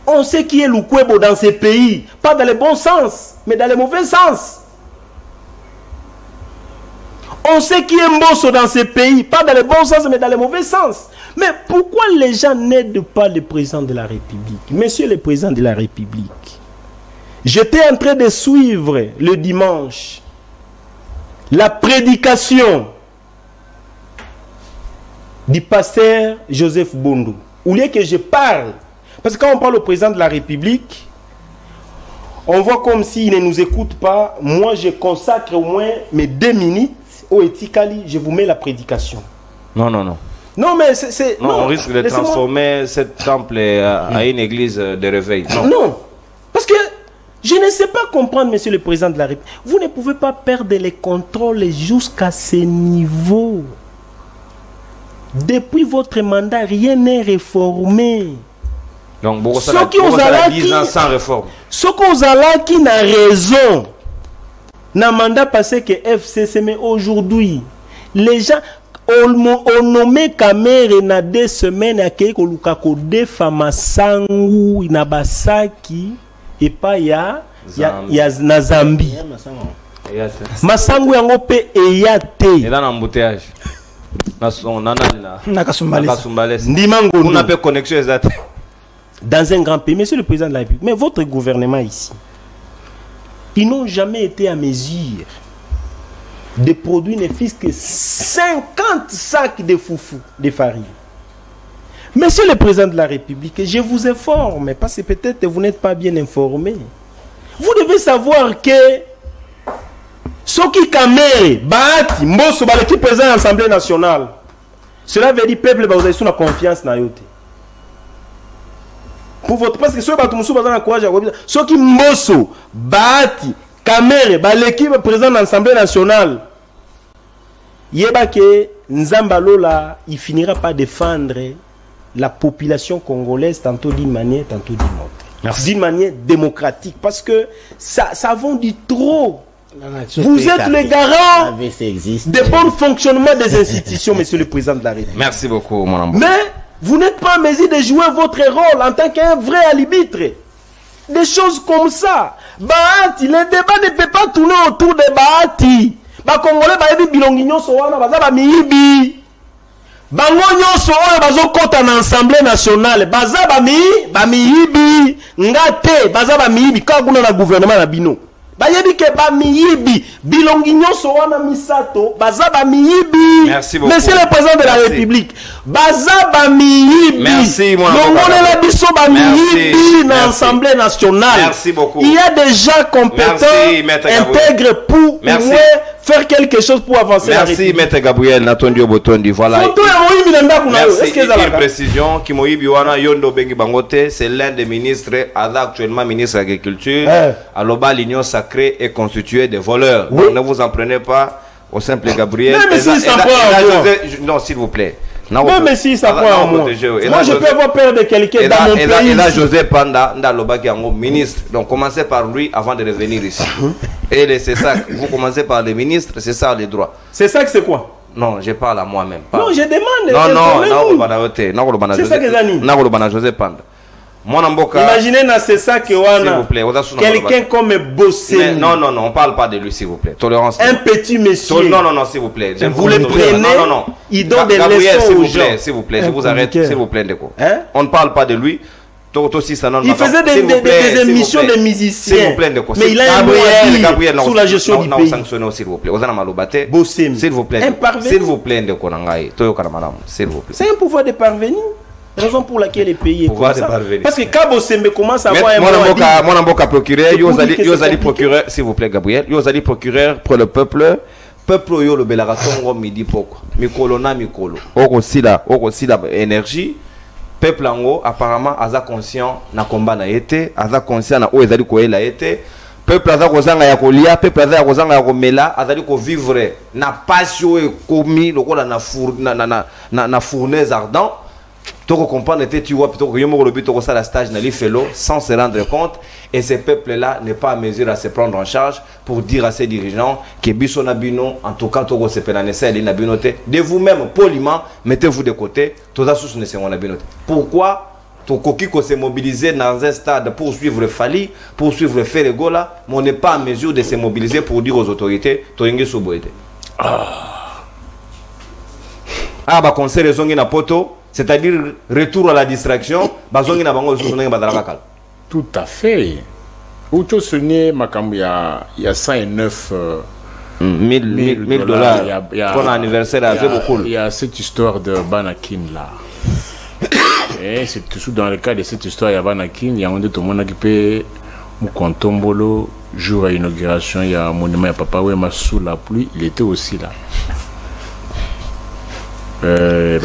On sait qui est Lukwebo dans ces pays. Pas dans le bon sens, mais dans le mauvais sens. On sait qui est Mbosso dans ces pays. Pas dans le bon sens, mais dans le mauvais sens. Mais pourquoi les gens n'aident pas le président de la République? Monsieur le président de la République, j'étais en train de suivre le dimanche la prédication du pasteur Joseph Bondo. Au lieu que je parle, parce que quand on parle au président de la République, on voit comme s'il ne nous écoute pas. Moi, je consacre au moins mes 2 minutes au Etikali, je vous mets la prédication. Non, non, non. Non, mais c'est... Non, on risque de transformer cet temple à une église de réveil. Non. Non, parce que je ne sais pas comprendre, monsieur le président de la République. Vous ne pouvez pas perdre les contrôles jusqu'à ce niveau. Depuis votre mandat, rien n'est réformé. Donc, beaucoup ceux qui ont 10 ans sans réforme. Ce qui n'a raison, n'a mandat passé que FCC, mais aujourd'hui, les gens ont nommé Kamere na 2 semaines à Keikoluka Defa Masangu Inabasaki et pas ya na Zambie. Masangu yango pe eyate. Et dans l'embouteillage. Dans un grand pays, monsieur le président de la République, mais votre gouvernement ici, ils n'ont jamais été à mesure de produire ne fût que 50 sacs de foufou, de farine. Monsieur le président de la République, je vous informe, parce que peut-être vous n'êtes pas bien informé. Vous devez savoir que ce qui Kamere, Bahati, Mbosso, qui présent à l'Assemblée nationale, cela veut dire peuple, vous avez sous la confiance dans yote. Pour votre, parce que ceux qui sont dans la courage, ceux qui Mbosso, Bahati, Kamere, l'équipe présente à l'Assemblée nationale, yeba que Nzambalola, il finira par défendre la population congolaise tantôt d'une manière, tantôt d'une autre. D'une manière démocratique, parce que ça vont du trop. Vous êtes le garant de bon fonctionnement des institutions, monsieur le président de la République. Merci beaucoup, mon amour. Mais vous n'êtes pas en mesure de jouer votre rôle en tant qu'un vrai arbitre. Des choses comme ça. Bahati, le débat ne peut pas tourner autour de Bahati. Ba Congolais ba yebi bilongi nyonso wana baza ba miyibi. Bango nyonso oyo bazokota na Assemblée nationale baza ba miyibi. Ngate baza ba miyibi ka kuna na gouvernement na bino. Ba yebi ke ba miyibi bilongi nyonso wana misato baza ba miyibi. Merci beaucoup. Monsieur le président de la République, baza ba miyibi. Merci mon Longole la biso ba miyibi na Assemblée nationale. Merci beaucoup. Il y a des gens compétents, intègres pour faire quelque chose pour avancer. Merci, Maître Gabriel Natondio Botondi. Voilà. Merci. Une précision. Kimoïbi Wana Yondo Bengi Bangote, c'est l'un des ministres, actuellement ministre de l'Agriculture. Aloba, l'Union sacrée est constituée de voleurs. Oui. Donc, ne vous en prenez pas au simple Gabriel. Mais si ça prend non, s'il vous plaît. Non, mais si ça prend à moi. Moi, je peux avoir peur de quelqu'un dans mon pays. Et là, José Panda, Ndaloba qui est un ministre. Donc, commencez par lui avant de revenir ici. Et c'est ça, vous commencez par les ministres, c'est ça les droits. C'est ça que c'est quoi? Non, je parle à moi-même. Non, je demande. Non, c'est ça que j'anime. Non, José Panda. Imaginez dans c'est ça que quelqu'un comme Bossé. Non, on parle pas de lui, s'il vous plaît. Tolérance. Un petit monsieur. Non, s'il vous plaît. Vous le prenez. Non. Il donne des leçons aux gens. S'il vous plaît, je vous arrête, s'il vous plaît, Ndeko. On ne parle pas de lui. Il faisait des émissions de musiciens. S'il vous plaît, Ndeko. Mais il a un Gabriel sous la gestion du pays. Sanctionné, s'il vous plaît. Bossé. S'il vous plaît. S'il vous plaît, Ndeko Nangai. S'il vous plaît. C'est un pouvoir de parvenir. Raison pour laquelle le pays est comme ça. Parce que Kabo Sembe commence à avoir un mon amboka procureur, Yozali procureur, s'il vous plaît, Gabriel, Yozali procureur pour le peuple yo le belaraton midi poko. Mikolo na mikolo. Oko sila énergie. Peuple ango apparemment aza conscient na combat na été, aza conscient na o ezali ko ela été. Peuple aza kozanga ya kolia, peuple aza kozanga ya komela, azali ko vivre na passion et commis lokola na fournaise ardent. Toko comprendre était tu vois plutôt que yomo le but ça la stage na l'ifelo sans se rendre compte et ces peuples là n'est pas à mesure à se prendre en charge pour dire à ces dirigeants que biso na bino en tout cas toko se penanessa na binote de vous-même poliment mettez-vous de côté toza sous ne se na binote. Pourquoi Tokoki ko se mobiliser dans un stade pour suivre Fali, pour suivre Ferregola, mais on n'est pas en mesure de se mobiliser pour dire aux autorités Toyenge Soboete. Bah conseil zongi na poto, c'est-à-dire retour à la distraction, bah zongi na bango zongi badalakal. Tout à fait. Auto sonné makambo il y a 109 1000 dollars pour l'anniversaire à beaucoup. Il y a cette histoire de Banakin là. Et c'est toujours dans le cas de cette histoire, il y a Banakin, il y a un de tout le monde qui peut Mukontombolo, jour à l'inauguration, il y a un monument à Papa Wema sous la pluie, il était aussi là.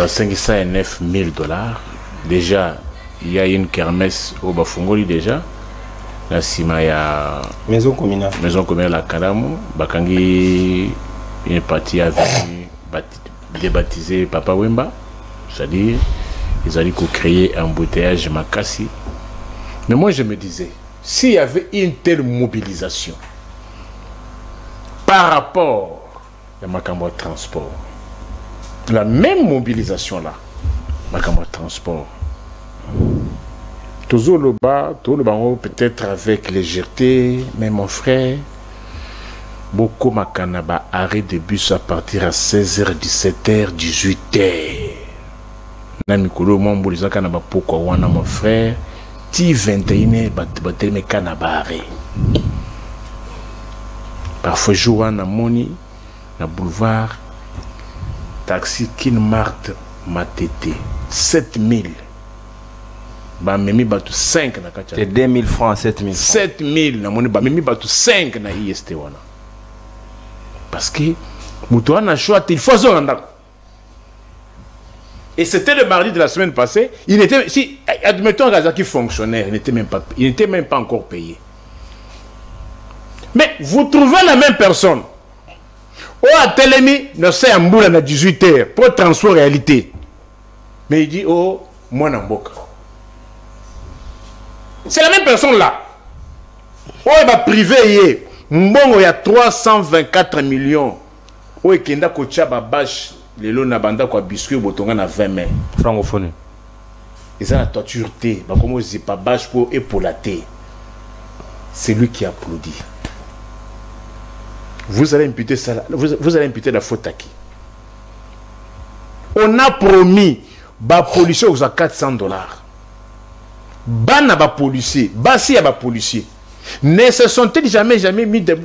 509 000 dollars. Déjà, il y a une kermesse au Bafungoli déjà. Là, Sima, il y a Maison communale la Kalamu. Bakangi, une partie a venu débaptiser Papa Wemba. C'est-à-dire, ils allaient créer un embouteillage Makassi. Mais moi, je me disais, s'il y avait une telle mobilisation par rapport à Makambo Transport, la même mobilisation là, Makambo Transport, toujours le bas, peut-être avec légèreté, mais mon frère, beaucoup Makanaba arrêt de bus à partir à 16h, 17h, 18h. Namikolo, mon boulisa Kanaba, pourquoi wana mon frère, ti 21h, bateme Kanaba arrêt. Parfois, jour na moni, na boulevard, taxi Kin Mart Matete, 7000. Ba memi batu 5 na kacha. C'est 2000 francs, 7000. 7000 na moni ba memi batu 5 na IST wana. Parce que mutu ana choix il faut zonanda. Et c'était le mardi de la semaine passée, il était si admettons Razaki fonctionnaire, il n'était même pas encore payé. Mais vous trouvez la même personne. Ou à Telemi, ne sait en boule à 18h pour transport réalité. Mais il dit oh moi n'amboka. C'est la même personne là. Oh, il va privé. Mbongo, il y a 324 millions. Oh, il y a un bâche. Les lots n'abandonnent quoi biscuit au boton à 20 mai. Francophone. Et ça, la torture T. Comme on dit, pas bâche pour épauler. C'est lui qui applaudit. Vous allez imputer ça. Vous allez imputer la faute à qui? On a promis, bah, policier aux 400 dollars. Bana ba policier, basi ya ba policier. Ne se sont-ils jamais mis de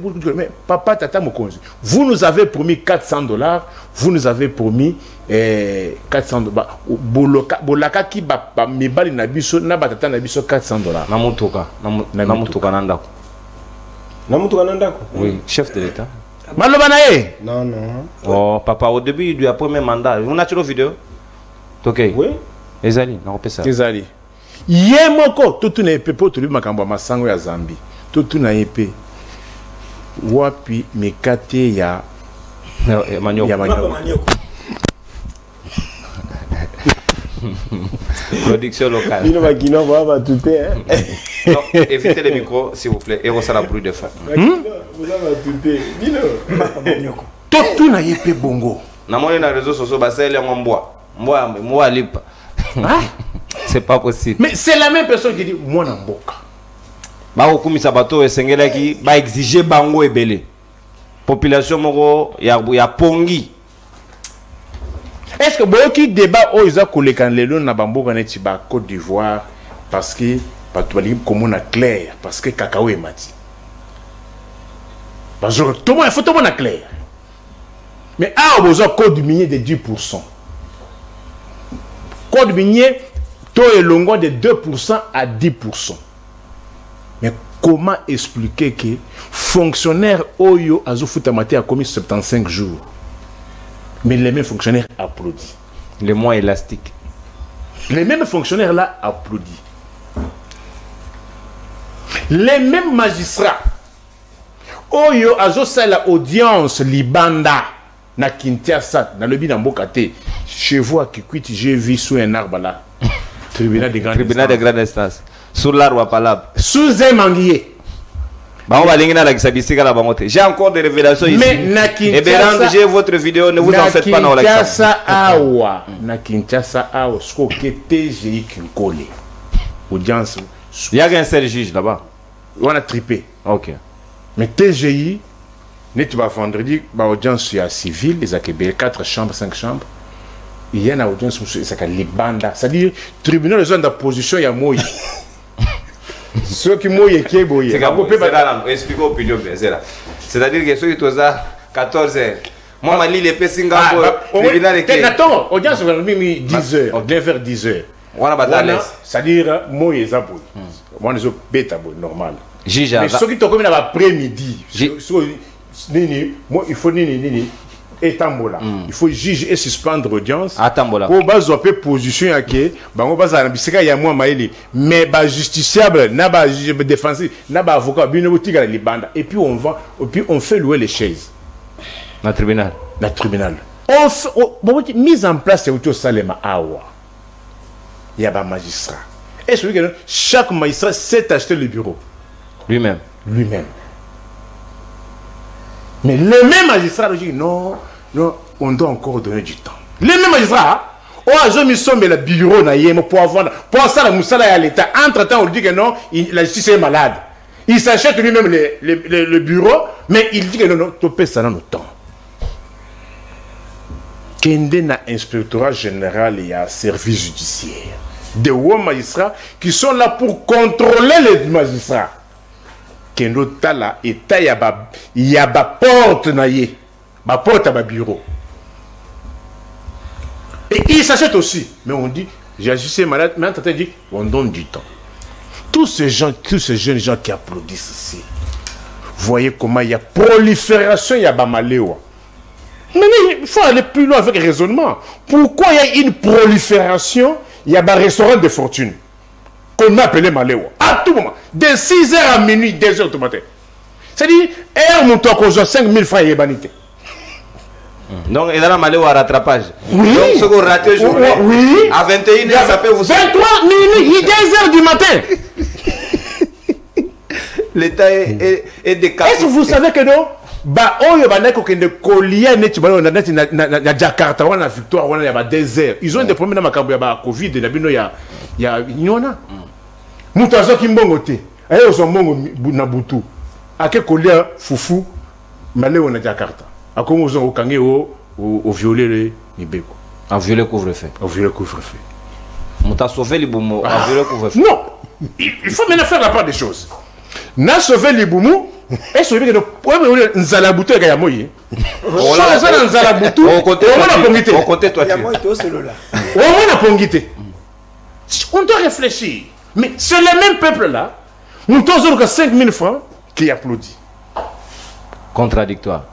papa tata mokonzi. Vous nous avez promis 400 dollars, vous nous avez promis 400 dollars. Bolaka ki ba mibali na biso na batata na biso 400 dollars. Namutoka nandako. Namutoka nandako. Oui, chef de l'État. Maloba na ye? Non. Oh, papa, au début du premier mandat, vous avez une vidéo? Ok. Oui. Ezali, on repère ça. Ezali. Yemoko, tout na épée pour tout le makambo masango ya Zambie. Tout na épée. Wapi mekate ya Manioko. Ya Manioko. Production locale. Il va qui va tout Non, évitez les micros, s'il vous plaît, et on la bruit de fin. Tout na épée bongo. Na moi na réseaux sociaux, bah c'est les moi lipa. C'est pas possible. Mais c'est la même personne qui dit moi n'amboka. Ba okumisa bato esengela ki ba exiger bango ebele. Population moko ya pongi. Est-ce que beaucoup débat au isa koleka lelo na bamboka neti ba Côte d'Ivoire parce que bato bali comme na clair parce que cacao est mati. Parce que tout le monde faut tout le monde clair. Mais a besoin code minier de 10%. Code minier taux est longueur de 2% à 10%. Mais comment expliquer que fonctionnaire Oyo Azofutamate a commis 75 jours, mais les mêmes fonctionnaires applaudissent. Les mois élastiques. Les mêmes fonctionnaires là applaudissent. Les mêmes magistrats Oyo Azosa la audience Libanda na Kinshasa na lebi na Mbokate. Chez vous à Kikwiti, j'ai vu sous un arbre là. Tribunal de grande instance. Sous l'arbre à Palab. Sous un manguier. J'ai encore des révélations ici. Mais et bien, j'ai votre vidéo, ne vous en faites pas dans la Kinshasa Awa. Na Kinshasa Awa. Ce que TGI Kinkole. audience. Il y a un seul juge là-bas. On a trippé. Ok. Mais TGI, tu vas vendredi, audience il y a civil, ils ont 4 chambres, 5 chambres. Il y a une audience, c'est les bandes. C'est-à-dire, tribunal, ils ont de position, il y a moi. Ceux qui m'ont qui est boy. C'est là, expliquez l'opinion, c'est-à-dire que ceux qui sont à 14 heures. Moi, je lis les PC Singapour. Attends, audience, on a mis 10 heures, 9h, 10 heures. C'est-à-dire, moi, ils ont boy. Moi, ils ont bêta boy, normal. Mais ceux qui sont comme l'après-midi, moi, il faut nini. Et tambola. Il faut juger et suspendre l'audience. Pour baser la position à qui, on va s'arrêter. Il y a moins maïli. Mais bah justiciable, n'a pas défensif, n'a pas avocat, bien boutique à les bandes. Et puis on va, et puis on fait louer les chaises. Dans le tribunal. Dans le tribunal. On fait, mise en place c'est autour salema awa. Il y a un magistrat. Et celui que chaque magistrat sait acheter le bureau. Lui-même. Lui-même. Mais le même magistrat dit non, on doit encore donner du temps. Le même magistrat, je me suis mis le bureau pour avoir, pour ça la moussala à l'État. Entre-temps, on dit que non, la justice est malade. Il s'achète lui-même le bureau, mais il dit que non, tu peux ça dans le temps. Kende na inspectorat général et à service judiciaire. Des hauts magistrats qui sont là pour contrôler les magistrats. Kendo tala eta ya ba porte na ye ba porte à ba bureau et il s'achète aussi, mais on dit j'ai juste malade, mais on dit on donne du temps. Tous ces jeunes gens qui applaudissent ici, voyez comment il y a prolifération, il y a ba maléwa. Mais il faut aller plus loin avec raisonnement. Pourquoi il y a une prolifération? Il y a un restaurant de fortune qu'on a appelé Maléwa. À tout moment. De 6h à minuit, 2h du matin. C'est-à-dire, mon toit qu'on a 5 000 francs et banité. Donc, il y a un Maléwa à rattrapage. Oui. Donc, ce qu'on rate journée, oui. À 21h, ça peut vous... 23 minutes, 2h du matin. L'État est décapité. Est-ce que vous savez que non? Bah, on y a des colliers, on a Jakarta, on a Victoire, on a des airs. Ils ont des problèmes dans la Covid, il y a Moutazo qui mbongote. Ayo zo mbongo na butu. Ake collier foufou, malé on a Jakarta. Ako mo zo okange au violer ni beko. En violer couvre-feu. Au violer couvre-feu. Mouta sauvé les boumou en violer couvre-feu. Non. Il faut maintenant faire la part des choses. Na sauvé les boumou. Et ce que nous nzala butu ya moyi. On a nzala butu. On a pongité. On compte toi. Ya moyi to selo là. On a pongité. On doit réfléchir. Mais c'est le même peuple-là, nous avons 5 000 francs qui applaudit. Contradictoire.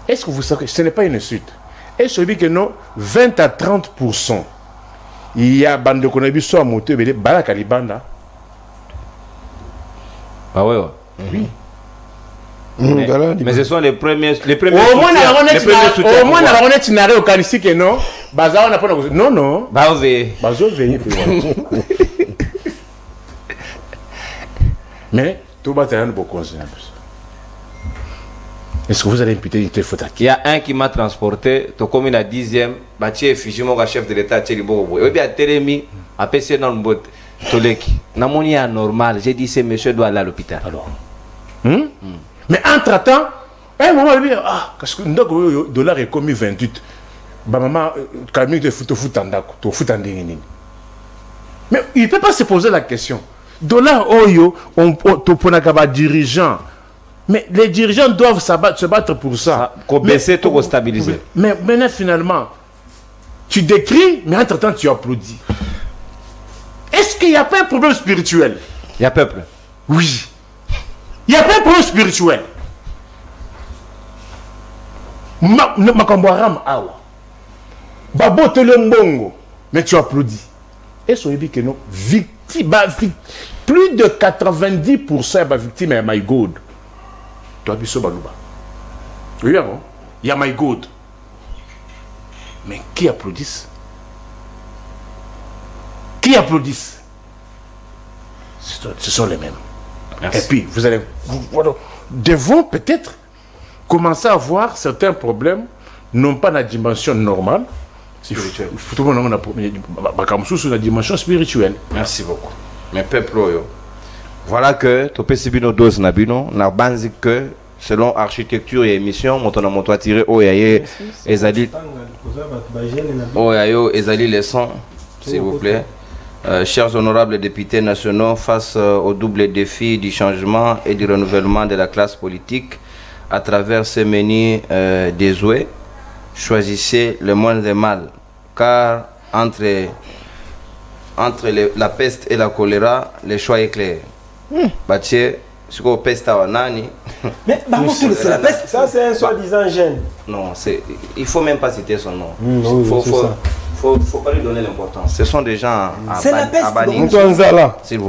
Est-ce que vous savez que ce n'est pas une insulte? Est-ce que non, 20 à 30%, il y a une bande de connaissances sur la moto, il y a une bande de banda. Ah ouais. Oui. Mais ce sont les premiers au moins, on a un au Canisi que non, on n'a pas non, non. Mais tout va être beaucoup conscient. Est-ce que vous allez imputer une faute à qui? Il y a un qui m'a transporté, tu comme la 10e, Mathieu Fijimo, chef de l'État, Thierry Bobo. Et bien, Télémi, a PC dans le bot, Toleki. Namonia normal, j'ai dit, ce monsieur doit aller à l'hôpital. Alors. Mais entre-temps, à un moment, parce que le dollar est commis 28. Maman, quand même, tu fout en d'accord, tu fout en ding. Mais il ne peut pas se poser la question. Dollar, on peut dirigeant. Mais les dirigeants doivent se battre pour ça. Baisser, tout stabiliser. Mais maintenant, finalement, tu décris, mais entre-temps, tu applaudis. Est-ce qu'il n'y a pas un problème spirituel? Il y a peuple. Oui. Il n'y a pas un problème spirituel. Makamboaram awa. Babo te le mbongo. Mais tu applaudis. Et ce que non, victime, plus de 90% de victimes est my God. Tu as vu ça, Balouba. Oui, il y a my God. Mais qui applaudissent? Qui applaudissent? Ce sont les mêmes. Merci. Et puis, vous allez, devons peut-être commencer à voir certains problèmes, non pas dans la dimension normale, spirituel. Tout le monde a une dimension spirituelle. Merci beaucoup. Mais peuple, voilà que Topesibino dose Nabino, n'a banzi que selon architecture et émission, mon toit tiré au yaye ezali. Oh yayo ezali les sons, s'il vous plaît. Chers honorables députés nationaux, face au double défi du changement et du renouvellement de la classe politique, à travers ce menu désuet, choisissez le moindre mal, car entre la peste et la choléra, le choix est clair. Bâtier, ce qu'on peste à Wanani. Mais c'est la peste. Ça, c'est un soi-disant gène. Non, il ne faut même pas citer son nom. Il faut pas lui donner l'importance. Ce sont des gens à bannir. S'il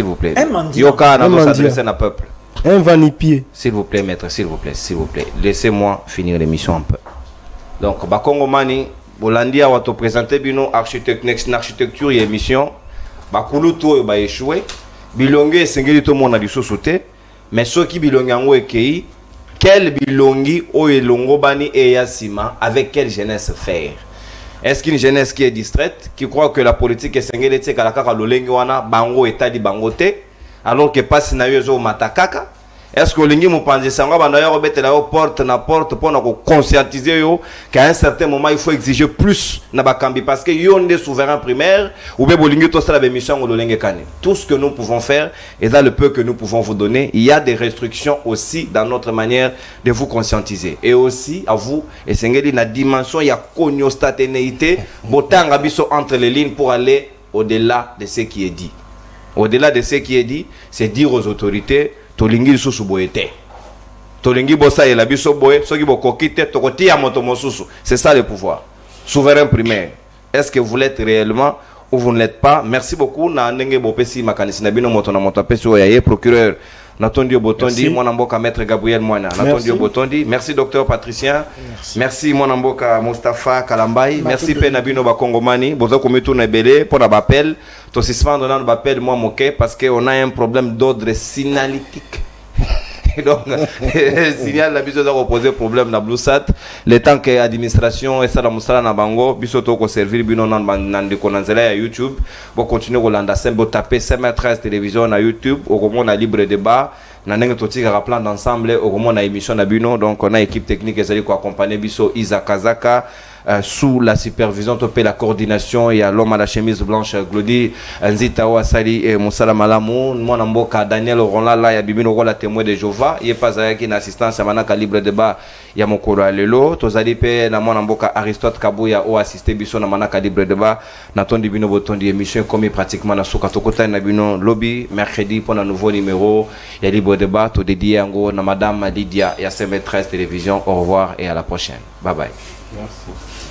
vous plaît. Yoka n'a s'adresser à peuple. Un vanipier. S'il vous plaît, maître, s'il vous plaît. Laissez-moi finir l'émission un peu. Donc, Bakongo Mani, Bolandi a te présenté bino architecture et émission. Bakulu to ba échoué. Bilongi sengeli to mona biso sauté. Mais ceux qui bilongi ango ekei, quel bilongi o elongo bani e yasima avec quelle jeunesse faire? Est-ce qu'une jeunesse qui est distraite, qui croit que la politique est sengeli tse kalaka lolengi wana bango etadi bangote, alors que pas sinayo zo matakaka? Est-ce que l'ingé m'a pensé ça va d'ailleurs mettre la porte pour nous conscientiser qu'à un certain moment il faut exiger plus na bakambi parce que yon des souverains primaires ou bien bolingi to sala mission ou l'ingé kane. Tout ce que nous pouvons faire et dans le peu que nous pouvons vous donner, il y a des restrictions aussi dans notre manière de vous conscientiser et aussi à vous et sengeli na dimension il y a cognostaténéité botanga biso entre les lignes pour aller au-delà de ce qui est dit. Au-delà de ce qui est dit, c'est dire aux autorités tolingi susu boete tolingi bossa et la biso boé soki bokokite tokoti ya moto mosusu. C'est ça le pouvoir souverain primaire. Est-ce que vous l'êtes réellement ou vous ne l'êtes pas? Merci beaucoup na ndenge bopesi makanisi na bino moto na moto apesi oyaye procureur Natondi Botondi, mon amboka maître Gabriel Moina. Natondi Botondi, merci docteur Patricien. Merci mon amboka Mustafa Kalambai. Merci Penabino Bakongomani. Bozo kometu na belé pour l'appel. To suspendre dans l'appel moi moqué parce que on a un problème d'ordre signalétique. Donc, signal la biso de poser problème na Bluesat. Le temps que administration et ça la musala na bango, biso to ko servir bino nan de konanzela ya YouTube. Bon continuer Rolanda Sembo taper CM13 télévision na YouTube, au moment na libre débat. Na ndenge totika plan d'ensemble au moment na émission na bino. Donc on a équipe technique ezali ko accompagner biso Isa Kazaka. Sous la supervision, topé la coordination, il y a l'homme à la chemise blanche, Glody, Nzita Ouassali et Moussala Malamou, mon amboka Daniel Ronla, là, il y a Bibino Rola témoin de Jova, il n'y a pas une assistance à Manaka libre débat, il y a mon koro Alelo, Tozali Pe, na mon amboka Aristote Kabouya, ou assisté Bisson à Manaka libre débat, Naton Dibino Boton d'émission, comme pratiquement na Soukatokota, Nabino Lobby, mercredi pour un nouveau numéro, il y a libre débat, tout dédié en na Madame Lydia, il y a CM13 télévision, au revoir et à la prochaine. Bye bye. Merci.